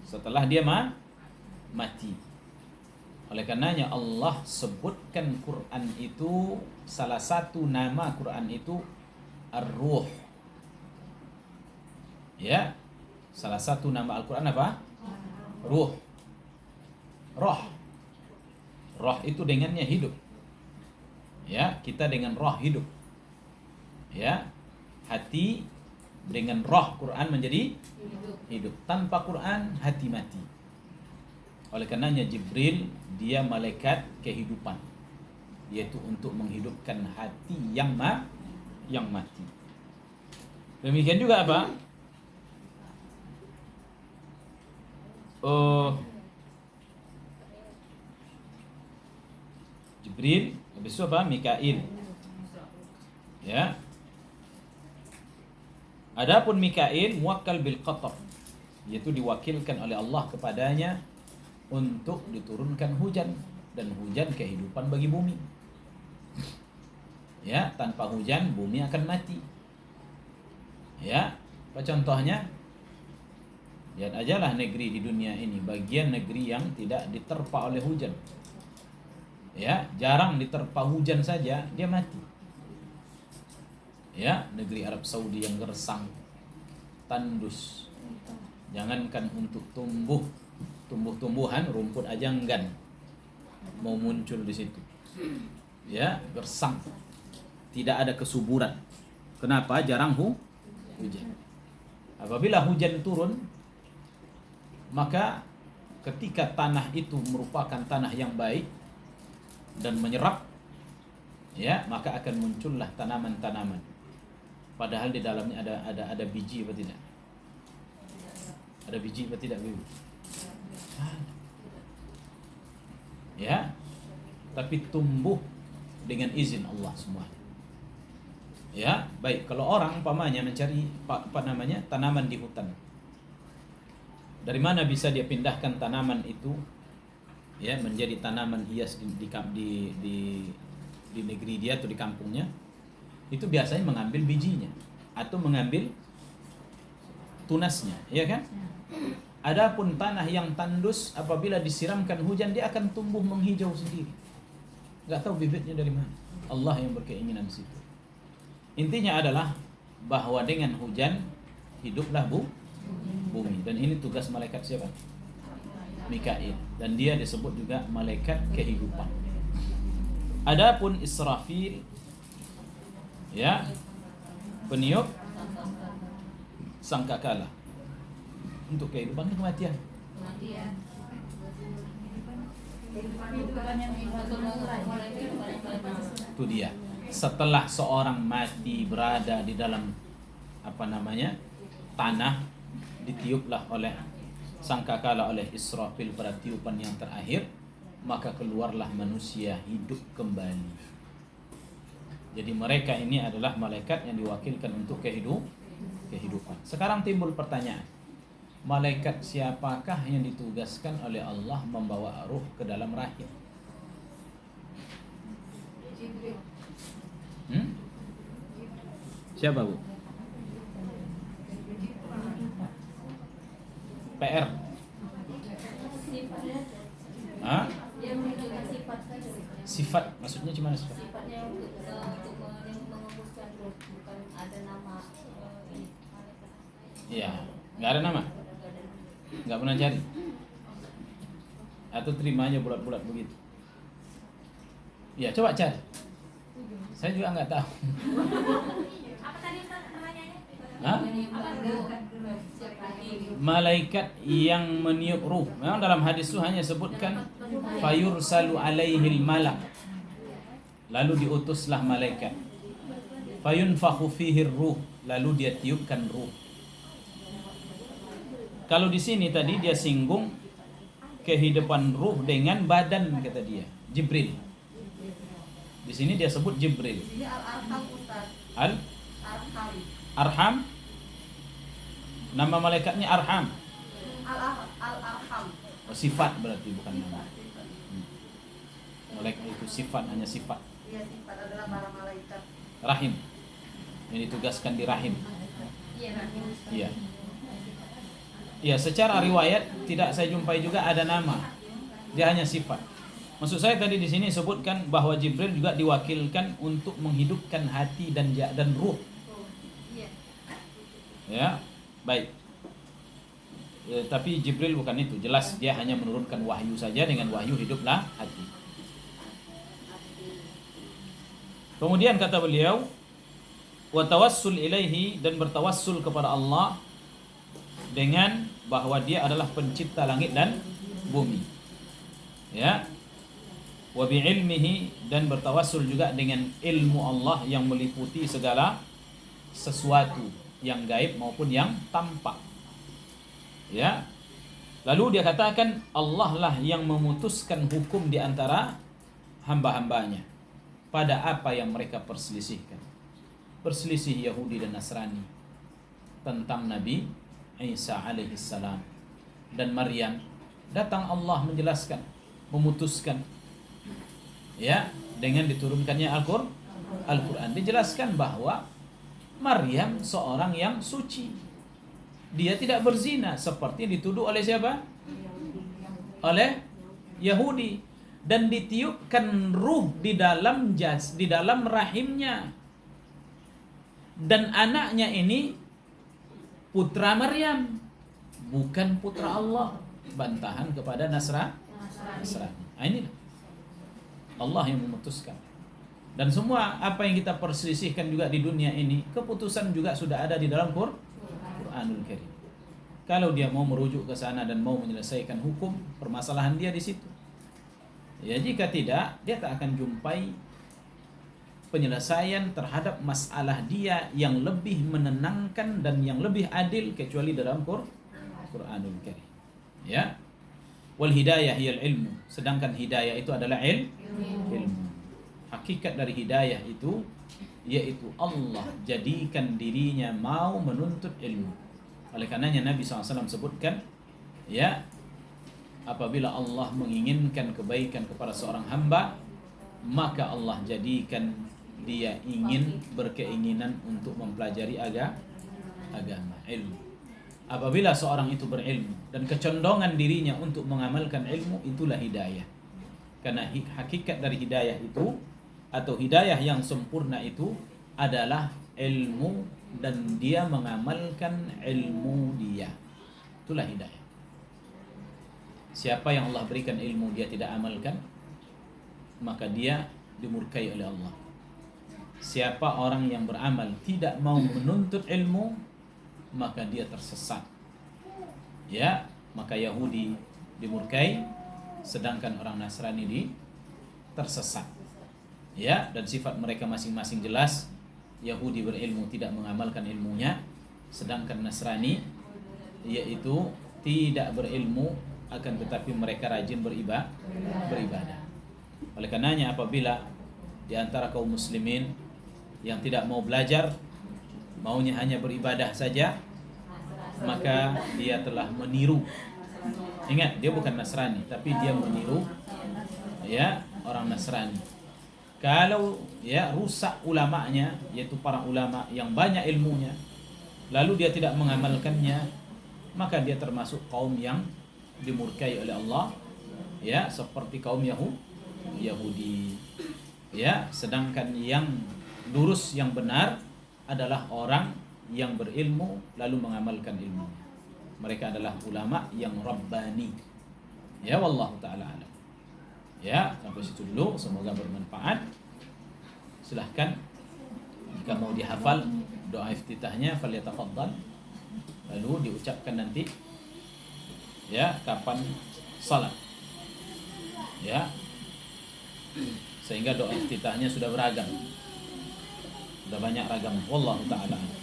setelah dia mati. Oleh karenanya Allah sebutkan Quran itu, salah satu nama Quran itu Ar-Ruh. Ya. Salah satu nama Al-Quran apa? Ruh. Roh. Roh itu dengannya hidup. Ya, kita dengan roh hidup. Ya. Hati dengan roh Quran menjadi hidup. Tanpa Quran hati mati. Oleh karenanya Jibril dia malaikat kehidupan, yaitu untuk menghidupkan hati yang mati. Demikian juga apa? Jibril, habis itu apa? Mikail. Ya. Adapun Mikail muwakkal bil qatar, yaitu diwakilkan oleh Allah kepadanya untuk diturunkan hujan, dan hujan kehidupan bagi bumi. Ya, tanpa hujan bumi akan mati. Ya, apa contohnya? Lihat ajalah negeri di dunia ini, bagian negeri yang tidak diterpa oleh hujan. Ya, jarang diterpa hujan saja dia mati. Ya, negeri Arab Saudi yang gersang, tandus. Jangankan untuk tumbuh-tumbuhan, rumput aja enggan mau muncul di situ. Ya, gersang. Tidak ada kesuburan. Kenapa? Jarang hujan. Apabila hujan turun, maka ketika tanah itu merupakan tanah yang baik dan menyerap, ya, maka akan muncullah tanaman-tanaman. Padahal di dalamnya ada biji apa tidak? Ada biji apa tidak, Bu? Ya, tapi tumbuh dengan izin Allah semuanya. Ya, baik. Kalau orang umpamanya mencari tanaman di hutan, dari mana bisa dia pindahkan tanaman itu ya, menjadi tanaman hias di negeri dia atau di kampungnya, itu biasanya mengambil bijinya atau mengambil tunasnya, ya kan? Adapun tanah yang tandus apabila disiramkan hujan dia akan tumbuh menghijau sendiri. Nggak tahu bibitnya dari mana. Allah yang berkeinginan di situ. Intinya adalah bahwa dengan hujan hiduplah bumi, dan ini tugas malaikat siapa? Mikail, dan dia disebut juga malaikat kehidupan. Adapun Israfil, ya, peniup sangkakala untuk kehidupan dan kematian. Itu dia. Setelah seorang mati berada di dalam tanah, ditiuplah oleh sangkakala oleh Israfil pada tiupan yang terakhir, maka keluarlah manusia hidup kembali. Jadi mereka ini adalah malaikat yang diwakilkan untuk kehidupan. Sekarang timbul pertanyaan, malaikat siapakah yang ditugaskan oleh Allah membawa ruh ke dalam rahim? Siapa, Bu? PR. Hah? Sifat, maksudnya gimana sifat? Sifatnya untuk mengembuskan ruh, bukan ada nama ini. Iya, nggak ada nama, nggak pernah cari, atau terimanya bulat-bulat begitu. Ya, coba cari. Saya juga nggak tahu. Apa tadi pertanyaannya? Hah? Malaikat yang meniup ruh. Memang dalam hadis itu hanya sebutkan fayursalu alaihil malak. Lalu diutuslah malaikat. Fayunfakhu fihi ruh. Lalu dia tiupkan ruh. Kalau di sini tadi dia singgung kehidupan ruh dengan badan, kata dia, Jibril. Di sini dia sebut Jibril. Ini Al-Arham Ustaz. Al-Arham. Arham. Nama malaikatnya Arham. Al-Arham. Oh, sifat berarti, bukan nama. Malaikat itu sifat, hanya sifat. Iya, sifat adalah para malaikat. Rahim. Yang ditugaskan di rahim. Iya. Iya, secara riwayat tidak saya jumpai juga ada nama. Dia hanya sifat. Maksud saya tadi di sini sebutkan bahwa Jibril juga diwakilkan untuk menghidupkan hati dan ruh. Ya, baik. Ya, tapi Jibril bukan itu, jelas dia hanya menurunkan wahyu saja, dengan wahyu hiduplah hati. Kemudian kata beliau, wa tawassul ilaihi, dan bertawassul kepada Allah dengan bahwa dia adalah pencipta langit dan bumi. Ya. Wa bi'ilmihi, dan bertawassul juga dengan ilmu Allah yang meliputi segala sesuatu yang gaib maupun yang tampak. Ya. Lalu dia katakan Allah lah yang memutuskan hukum di antara hamba-hambanya pada apa yang mereka perselisihkan. Perselisih Yahudi dan Nasrani tentang Nabi Isa alaihissalam dan Maryam, datang Allah menjelaskan, memutuskan, ya, dengan diturunkannya Al-Quran. Dijelaskan bahwa Maryam seorang yang suci, dia tidak berzina seperti dituduh oleh siapa? Oleh Yahudi. Dan ditiupkan ruh di dalam rahimnya, dan anaknya ini putra Maryam, bukan putra Allah. Bantahan kepada Nasrani. Nah, ini Allah yang memutuskan. Dan semua apa yang kita perselisihkan juga di dunia ini, keputusan juga sudah ada di dalam Quranul Karim. Kalau dia mau merujuk ke sana dan mau menyelesaikan hukum, permasalahan dia di situ. Ya, jika tidak, dia tak akan jumpai penyelesaian terhadap masalah dia yang lebih menenangkan dan yang lebih adil kecuali dalam Quranul Karim. Ya. Wal hidayah hiyal ilmu. Sedangkan hidayah itu adalah ilmu. Hakikat dari hidayah itu yaitu Allah jadikan dirinya mau menuntut ilmu. Oleh karenanya Nabi SAW sebutkan, ya, apabila Allah menginginkan kebaikan kepada seorang hamba, maka Allah jadikan dia ingin berkeinginan untuk mempelajari agama, ilmu. Apabila seorang itu berilmu dan kecondongan dirinya untuk mengamalkan ilmu, itulah hidayah. Karena hakikat dari hidayah itu atau hidayah yang sempurna itu adalah ilmu dan dia mengamalkan ilmu dia. Itulah hidayah. Siapa yang Allah berikan ilmu dia tidak amalkan, maka dia dimurkai oleh Allah. Siapa orang yang beramal tidak mau menuntut ilmu, maka dia tersesat. Ya, maka Yahudi dimurkai, sedangkan orang Nasrani tersesat. Ya, dan sifat mereka masing-masing jelas. Yahudi berilmu tidak mengamalkan ilmunya, sedangkan Nasrani yaitu tidak berilmu akan tetapi mereka rajin beribadah. Oleh karenanya apabila di antara kaum muslimin yang tidak mau belajar, maunya hanya beribadah saja, maka dia telah meniru. Ingat, dia bukan Nasrani, tapi dia meniru ya orang Nasrani. Kalau ya rusak ulamanya, yaitu para ulama yang banyak ilmunya, lalu dia tidak mengamalkannya, maka dia termasuk kaum yang dimurkai oleh Allah, ya, seperti kaum Yahudi. Ya, sedangkan yang lurus, yang benar adalah orang yang berilmu lalu mengamalkan ilmunya. Mereka adalah ulama yang rabbani. Ya, wallahu taala alam. Ya, sampai situ dulu, semoga bermanfaat. Silahkan jika mau dihafal doa iftitahnya falyatafaddal, lalu diucapkan nanti ya kapan salat. Ya, sehingga doa iftitahnya sudah beragam, sudah banyak ragam. Wallahu taala alam.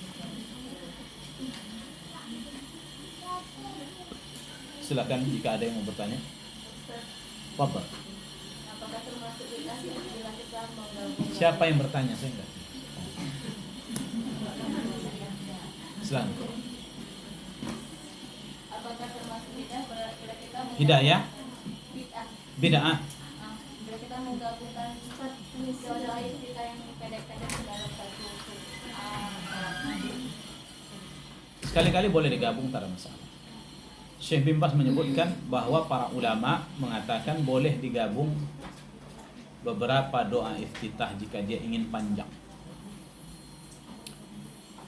Silakan jika ada yang mau bertanya. Fadhal. Apakah termasuk bid'ah bila kita menggabungkan? Siapa yang bertanya? Saya enggak. Silakan. Apakah termasuk bid'ah bila kita Hidayah, bid'ah. bila kita menggabungkan doa kita yang pendek-pendek dalam satu Sekali-kali boleh digabung, tak ada masalah. Syekh bin Baz menyebutkan bahwa para ulama mengatakan boleh digabung beberapa doa iftitah jika dia ingin panjang.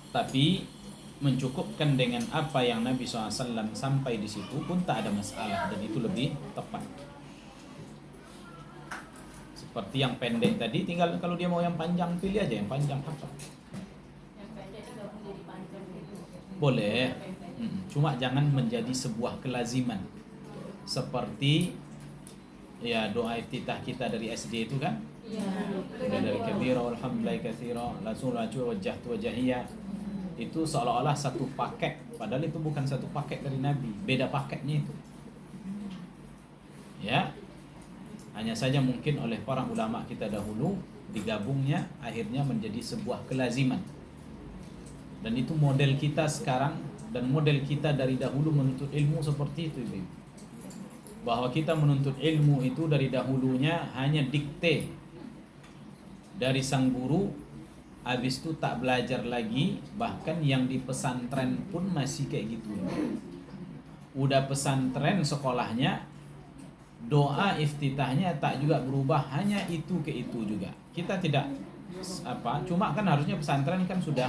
Tapi mencukupkan dengan apa yang Nabi SAW sampai di situ pun tak ada masalah, dan itu lebih tepat. Seperti yang pendek tadi, tinggal kalau dia mau yang panjang, pilih aja yang panjang apa. yang pendek digabung jadi panjang gitu. Boleh. Cuma jangan menjadi sebuah kelaziman. Seperti ya doa iftitah kita dari SD itu kan. Iya. Dari kabira walhamdulillahi katsira la sulatu wajjahtu wajhiyya. Itu seolah-olah satu paket, padahal itu bukan satu paket dari Nabi, beda paketnya itu. Ya. Hanya saja mungkin oleh para ulama kita dahulu digabungnya akhirnya menjadi sebuah kelaziman. Dan itu model kita sekarang dan model kita dari dahulu menuntut ilmu seperti itu, Ibu. Bahwa kita menuntut ilmu itu dari dahulunya hanya dikte dari sang guru, habis itu tak belajar lagi, bahkan yang di pesantren pun masih kayak gitu. Udah pesantren sekolahnya, doa iftitahnya tak juga berubah, hanya itu ke itu juga. Kita tidak cuma kan harusnya pesantren kan sudah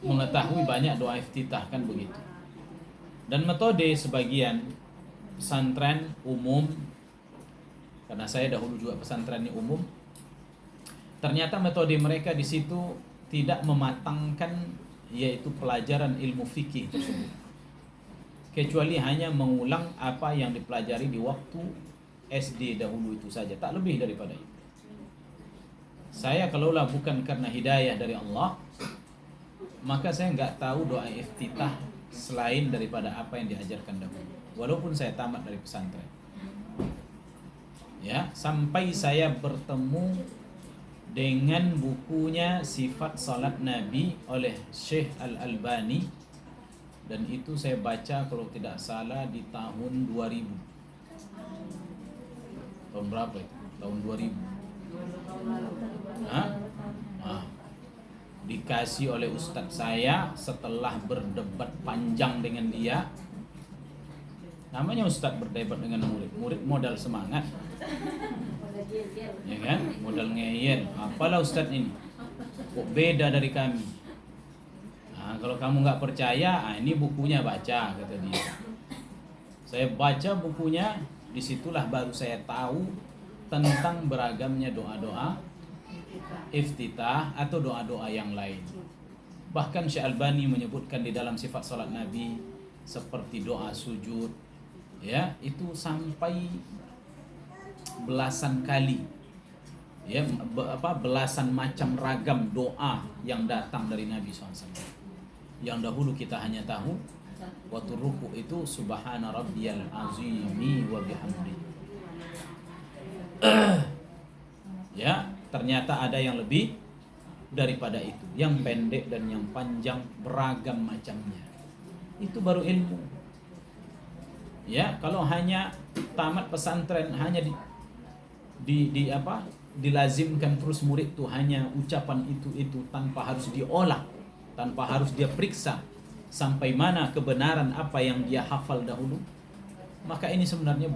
mengetahui banyak doa iftitah kan begitu. Dan metode sebagian pesantren umum, karena saya dahulu juga pesantrennya umum, ternyata metode mereka di situ tidak mematangkan yaitu pelajaran ilmu fikih tersebut, kecuali hanya mengulang apa yang dipelajari di waktu SD dahulu itu saja, tak lebih daripada itu. Saya kalaulah bukan karena hidayah dari Allah, maka saya enggak tahu doa iftitah selain daripada apa yang diajarkan dahulu, walaupun saya tamat dari pesantren. Ya, sampai saya bertemu dengan bukunya Sifat Salat Nabi oleh Syekh Al-Albani, dan itu saya baca kalau tidak salah di tahun 2000. Tahun berapa itu? Tahun 2000. Hah? Ah. Dikasih oleh ustadz saya setelah berdebat panjang dengan dia. Namanya ustadz berdebat dengan murid. Murid modal semangat, ya kan? Modal ngeyel. Apalah ustadz ini? Kok beda dari kami? Nah, kalau kamu nggak percaya, ini bukunya baca, kata dia. Saya baca bukunya, disitulah baru saya tahu tentang beragamnya doa-doa iftitah atau doa-doa yang lain. Bahkan Syekh Albani menyebutkan di dalam sifat salat Nabi seperti doa sujud, ya, itu sampai belasan kali, ya, belasan macam ragam doa yang datang dari Nabi SAW. Yang dahulu kita hanya tahu waktu ruku itu subhana rabbiyal azimi wa bihamdi. Ya, ternyata ada yang lebih daripada itu, yang pendek dan yang panjang, beragam macamnya. Itu baru ilmu. Ya, kalau hanya tamat pesantren hanya dilazimkan terus murid tuh hanya ucapan itu tanpa harus diolah, tanpa harus dia periksa sampai mana kebenaran apa yang dia hafal dahulu, maka ini sebenarnya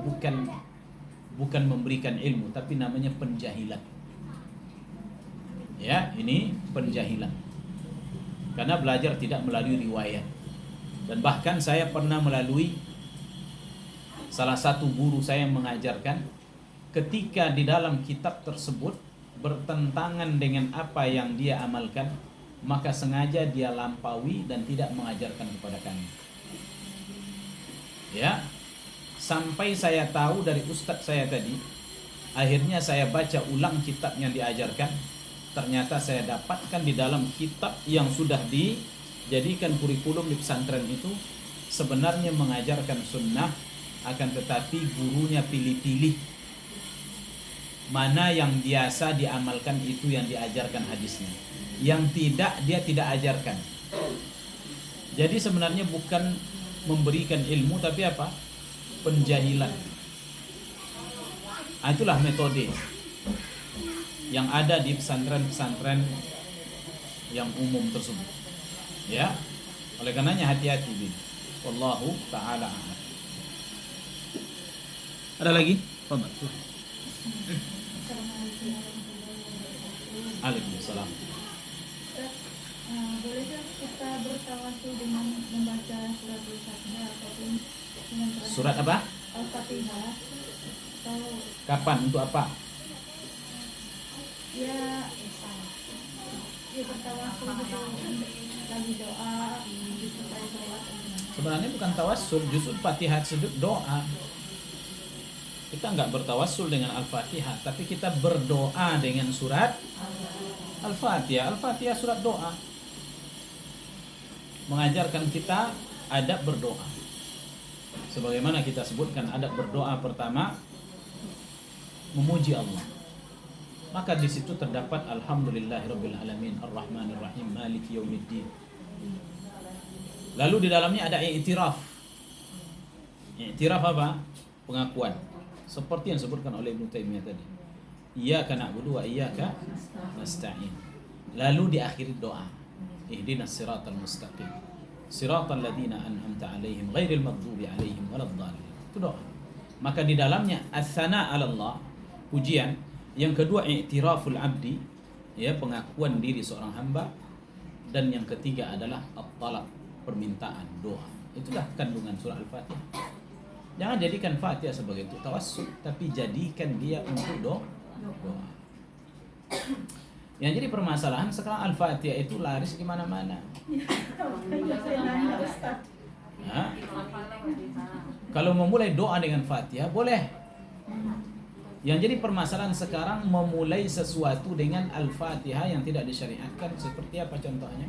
bukan memberikan ilmu, tapi namanya penjahilan. Ya, ini penjahilan. Karena belajar tidak melalui riwayat. Dan bahkan saya pernah melalui salah satu guru saya yang mengajarkan, ketika di dalam kitab tersebut bertentangan dengan apa yang dia amalkan, maka sengaja dia lampaui dan tidak mengajarkan kepada kami. Ya, sampai saya tahu dari ustadz saya tadi, akhirnya saya baca ulang kitab yang diajarkan. Ternyata saya dapatkan di dalam kitab yang sudah dijadikan kurikulum di pesantren itu sebenarnya mengajarkan sunnah, akan tetapi gurunya pilih-pilih mana yang biasa diamalkan itu yang diajarkan hadisnya, yang tidak dia tidak ajarkan. Jadi sebenarnya bukan memberikan ilmu, tapi apa? Penjahilan. Itulah metode yang ada di pesantren-pesantren yang umum tersebut. Ya, oleh karenanya hati-hati bin. Wallahu taala a'lam. Ada lagi? Fadhal. Waalaikumsalam. Bolehkah kita bertawasul dengan membaca surat Al-Fatihah ataupun dengan Surat apa? Al-Fatihah? Atau Kapan? Untuk apa? ya bertawasul gitu, lagi doa gitu kayak sholat. Sebenarnya bukan tawassul, justru Fatihah sudut doa. Kita nggak bertawassul dengan Al-Fatihah, tapi kita berdoa dengan surat Al-Fatihah. Al-Fatihah surat doa, mengajarkan kita adab berdoa. Sebagaimana kita sebutkan adab berdoa pertama memuji Allah. Maka di situ terdapat Alhamdulillahirabbil alamin arrahmanir rahim maliki yaumiddin. Lalu di dalamnya ada i'tiraf. I'tiraf apa? Pengakuan. Seperti yang disebutkan oleh Ibnu Taimiyah tadi. Iyyaka na'budu wa iyyaka nasta'in. Lalu diakhiri doa. Ihdinas siratal mustaqim. Siratal ladzina an'amta 'alaihim ghairil maghdubi 'alaihim waladdallin. Itu doa. Maka di dalamnya ats-tsana 'ala Allah, pujian. Yang kedua i'tiraful 'abdi, ya, pengakuan diri seorang hamba. Dan yang ketiga adalah at-talab, permintaan, doa. Itulah kandungan surah Al-Fatihah. Jangan jadikan Fatihah sebagai untuk tawassul, tapi jadikan dia untuk doa. Yang jadi permasalahan sekarang Al-Fatihah itu laris di mana-mana. Nah, kalau memulai doa dengan Fatihah boleh. Yang jadi permasalahan sekarang memulai sesuatu dengan Al-Fatihah yang tidak disyariatkan. Seperti apa contohnya?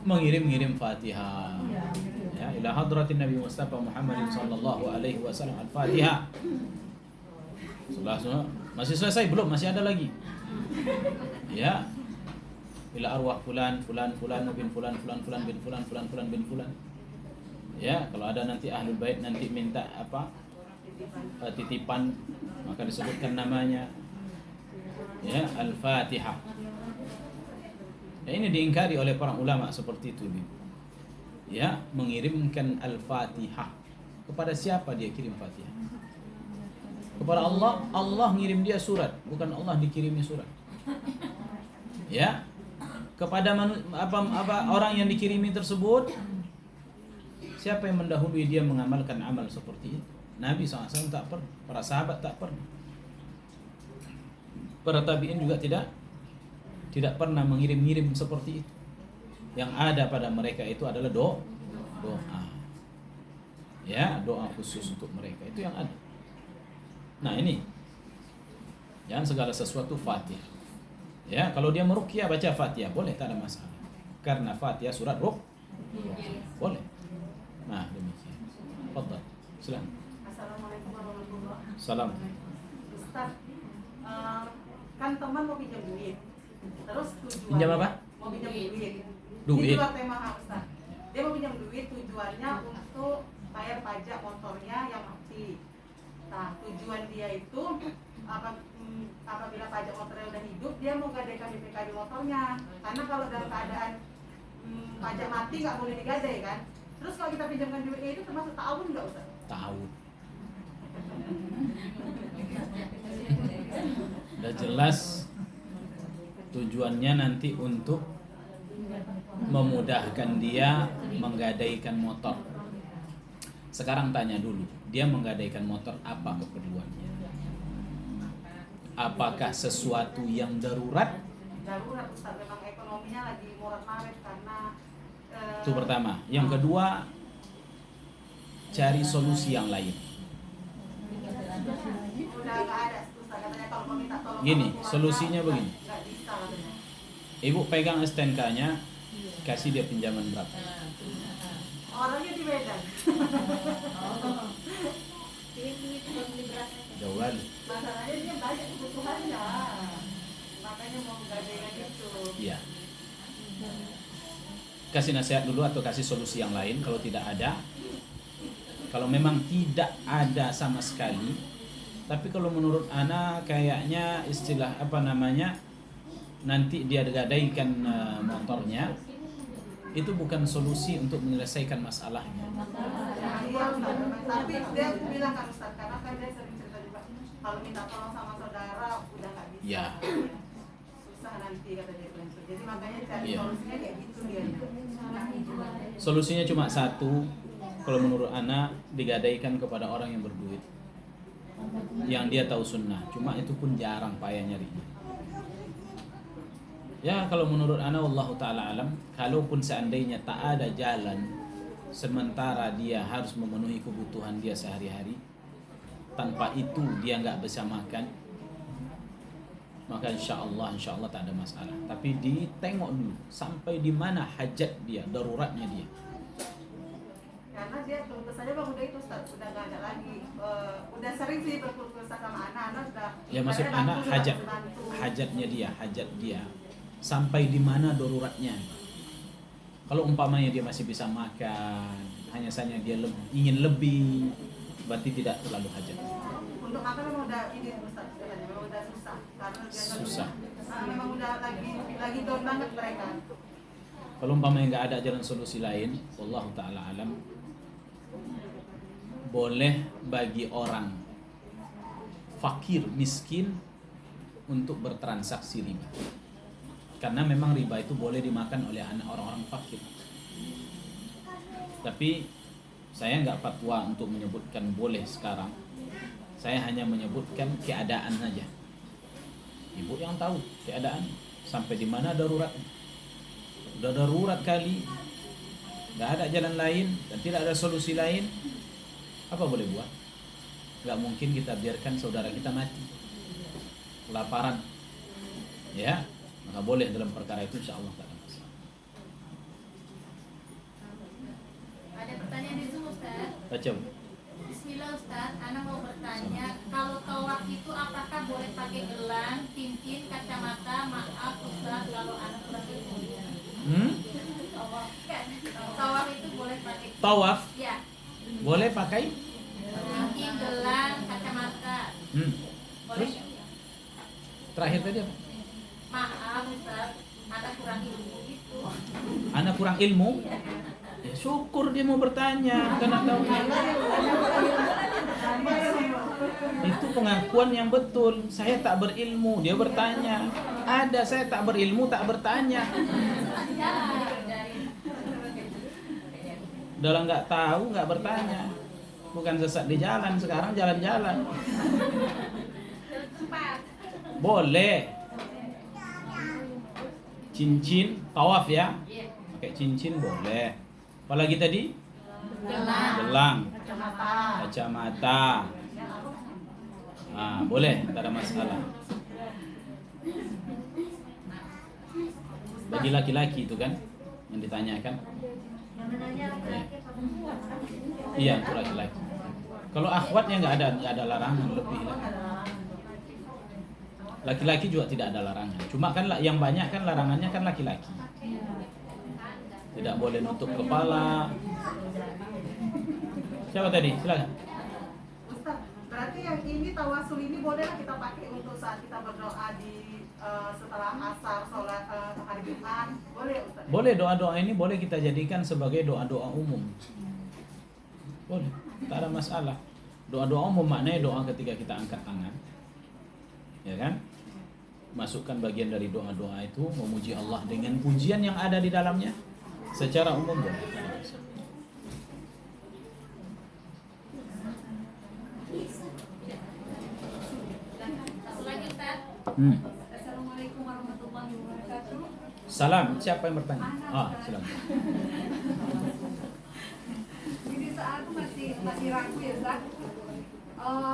Mengirim-ngirim Fatihah, ya, ila hadratin Nabi Mustafa Muhammadin sallallahu alaihi wasallam. Al-Fatihah. Masih selesai belum? Masih ada lagi. Ya. Ila arwah fulan bin fulan bin fulan bin fulan. Ya, kalau ada nanti ahlul bait nanti minta apa? Titipan, maka disebutkan namanya. Ya, Al-Fatihah. Ya, ini diingkari oleh para ulama seperti itu. Ya, mengirimkan Al-Fatihah. Kepada siapa dia kirim Fatihah? Kepada Allah. Allah ngirim dia surat, bukan Allah dikirimi surat. Ya, kepada orang yang dikirimi tersebut, siapa yang mendahului dia mengamalkan amal seperti itu? Nabi SAW tak pernah, para sahabat tak pernah, para tabi'in juga tidak pernah mengirim-ngirim seperti itu. Yang ada pada mereka itu adalah doa. Ya, doa khusus untuk mereka itu yang ada. Nah, ini jangan segala sesuatu Fatihah. Ya, kalau dia meruqyah baca Fatihah boleh, tak ada masalah. Karena Fatihah surat ruh boleh. Nah, demikian. Fadhal. Silakan. Assalamualaikum warahmatullahi wabarakatuh. Salam. Ustaz, kan teman mau pinjam duit, terus tujuannya Pinjam apa? Mau pinjam duit. Duit. Ini luar tema Ustaz. Dia mau pinjam duit, tujuannya untuk bayar pajak motornya yang mati. Nah, tujuan dia itu apabila pajak motornya udah hidup, dia mau gadaikan BPKB motornya. Karena kalau dalam keadaan pajak mati nggak boleh digadai kan. Terus kalau kita pinjamkan duitnya itu termasuk ta'awun nggak Ustaz? Ta'awun. Udah jelas tujuannya nanti untuk memudahkan dia menggadaikan motor. Sekarang tanya dulu, dia menggadaikan motor apa keperluannya? Apakah sesuatu yang darurat? Darurat Ustaz, memang ekonominya lagi morat-marit karena Itu pertama. Yang kedua, cari solusi yang lain. udah nggak ada Ustaz, katanya kalau mau minta tolong Gini, sama keluarga, solusinya begini. nggak bisa katanya. Ibu pegang STNK-nya, kasih dia pinjaman berapa? Orangnya di Medan. Kirim duit buat beli beras aja. Jauh kali. Masalahnya dia banyak kebutuhannya, makanya mau gadaikan itu. Iya. Kasih nasihat dulu atau kasih solusi yang lain kalau tidak ada. Kalau memang tidak ada sama sekali, tapi kalau menurut Ana kayaknya istilah nanti dia gadaikan motornya, itu bukan solusi untuk menyelesaikan masalahnya. Iya Ustaz, tapi dia bilang kan Ustaz, karena kan dia sering cerita juga kalau minta tolong sama saudara udah nggak bisa. Iya. Susah nanti kata dia bilang. Jadi makanya cari Iya. solusinya kayak gitu dia. Solusinya cuma satu, kalau menurut Ana digadaikan kepada orang yang berduit, yang dia tahu sunnah. Cuma itu pun jarang payah nyarinya. Ya, kalau menurut Ana wallahu taala alam, kalaupun seandainya tak ada jalan sementara dia harus memenuhi kebutuhan dia sehari-hari, tanpa itu dia nggak bisa makan, maka insya Allah tak ada masalah. Tapi ditengok dulu sampai di mana hajat dia, daruratnya dia. Karena dia tentu saja bang udah itu Ustaz, udah nggak ada lagi. Udah sering sih berkeluh sama anak sudah. Ya maksud kadang anak aku hajat, sudah bantu. hajat dia sampai di mana daruratnya. Kalau umpamanya dia masih bisa makan, hanya saja dia ingin lebih, berarti tidak terlalu hajat. Untuk makan memang udah ini Ustaz, katanya memang udah susah karena dia Susah. memang udah lagi down banget mereka. Kalau umpamanya nggak ada jalan solusi lain, wallahu taala alam, boleh bagi orang fakir miskin untuk bertransaksi riba. Karena memang riba itu boleh dimakan oleh anak orang-orang fakir. Tapi saya nggak fatwa untuk menyebutkan boleh sekarang. Saya hanya menyebutkan keadaan saja. Ibu yang tahu keadaan sampai di mana darurat. Udah darurat kali, nggak ada jalan lain dan tidak ada solusi lain, apa boleh buat? Nggak mungkin kita biarkan saudara kita mati kelaparan, ya. Maka boleh dalam perkara itu, insya Allah tak ada masalah. Ada pertanyaan di Zoom Ustaz. Baca. Bismillah Ustaz, Ana mau bertanya, kalau tawaf itu apakah boleh pakai gelang, cincin, kacamata? Maaf Ustaz, kalau Ana kurang ilmu. Tawaf kan? Tawaf itu boleh pakai. Tawaf, Ya. Boleh pakai? cincin, gelang, kacamata. Terus terakhir tadi apa? Maaf Ustaz, anak kurang ilmu gitu. Anak kurang ilmu? Ya syukur dia mau bertanya, karena tahu. Itu pengakuan yang betul. Saya tak berilmu, dia bertanya. Ada saya tak berilmu, tak bertanya. Udah nggak tahu, nggak bertanya. Bukan sesat di jalan, sekarang jalan-jalan. Boleh. Cincin, tawaf ya. Pakai cincin boleh. Apalagi tadi? Gelang, Kacamata. kacamata. Boleh, tak ada masalah. Bagi laki-laki itu kan yang ditanyakan. Iya, untuk laki-laki. Kalau akhwatnya nggak ada larangan lebih lah. Laki-laki juga tidak ada larangan. Cuma kan yang banyak kan larangannya kan laki-laki. Tidak boleh nutup kepala. Siapa tadi? Silakan. Ustaz, berarti yang ini tawasul ini bolehlah kita pakai untuk saat kita berdoa di setelah asar, sholat hari Jumat, boleh Ustaz? Boleh, doa-doa ini boleh kita jadikan sebagai doa-doa umum. Boleh, tak ada masalah. Doa-doa umum maknanya doa ketika kita angkat tangan, ya kan? Masukkan bagian dari doa-doa itu memuji Allah dengan pujian yang ada di dalamnya secara umum boleh. Satu lagi Ustaz. Assalamualaikum warahmatullahi wabarakatuh. Salam, siapa yang bertanya? Silakan. Jadi saat itu masih ragu ya, Ustaz.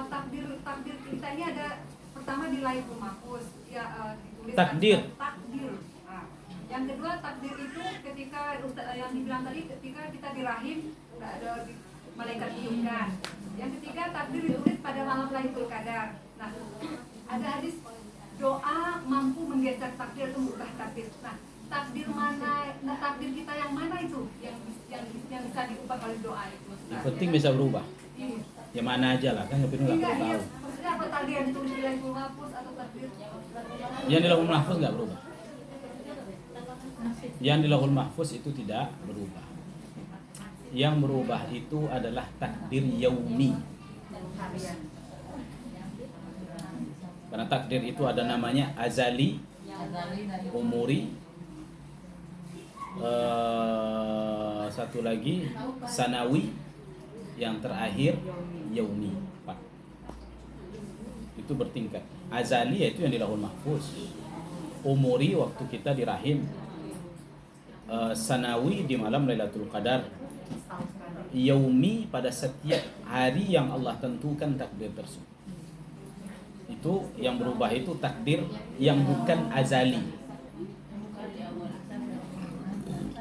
Takdir kita ini ada pertama di Lauhul Mahfuz ya, ditulis Takdir. Takdir. Nah, yang kedua takdir itu ketika yang dibilang tadi ketika kita di rahim nggak ada malaikat tiupkan. Yang ketiga takdir ditulis pada malam Lailatul Qadar. Nah, ada hadis doa mampu menggeser takdir atau mengubah takdir. Nah, takdir mana? Nah, takdir kita yang mana itu yang bisa diubah oleh doa itu? Yang penting bisa berubah. Iya. Ya mana aja lah, kan nggak perlu Iya, tahu. maksudnya apa tadi yang ditulis di Lauhul Mahfuz atau takdir? Yang di Lauhul Mahfuz nggak berubah. Yang di Lauhul Mahfuz itu tidak berubah. Yang berubah itu adalah takdir yaumi. Karena takdir itu ada namanya azali, umuri, satu lagi sanawi, yang terakhir yaumi. 4. Itu bertingkat. Azali yaitu yang di Lauhul Mahfuz. Umuri waktu kita di rahim. Sanawi di malam Lailatul Qadar. Yaumi pada setiap hari yang Allah tentukan takdir tersebut. Itu yang berubah itu takdir yang bukan azali.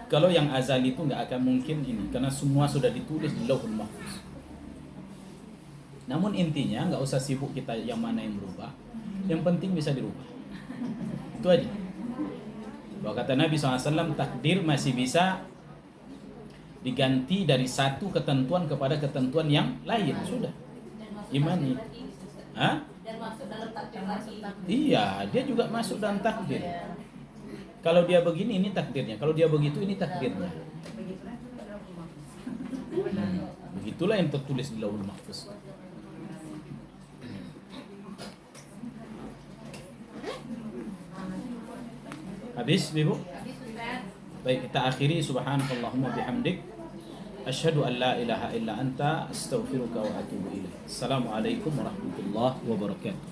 Kalau yang azali itu nggak akan mungkin ini, karena semua sudah ditulis di Lauhul Mahfuz. Namun intinya nggak usah sibuk kita yang mana yang berubah, yang penting bisa dirubah. Itu aja. Bahwa kata Nabi SAW, takdir masih bisa diganti dari satu ketentuan kepada ketentuan yang lain. Sudah. Imani. Hah? Dan masuk dalam takdir lagi. Iya, dia juga masuk dalam takdir. Kalau dia begini, ini takdirnya. Kalau dia begitu, ini takdirnya. Begitulah yang tertulis di Lauhul Mahfuz. Habis, Ibu? Habis Ustaz. Baik, kita akhiri. Subhanakallahumma bihamdik, asyhadu an la ilaha illa anta, astaghfiruka wa atubu ilaik. Assalamualaikum warahmatullahi wabarakatuh.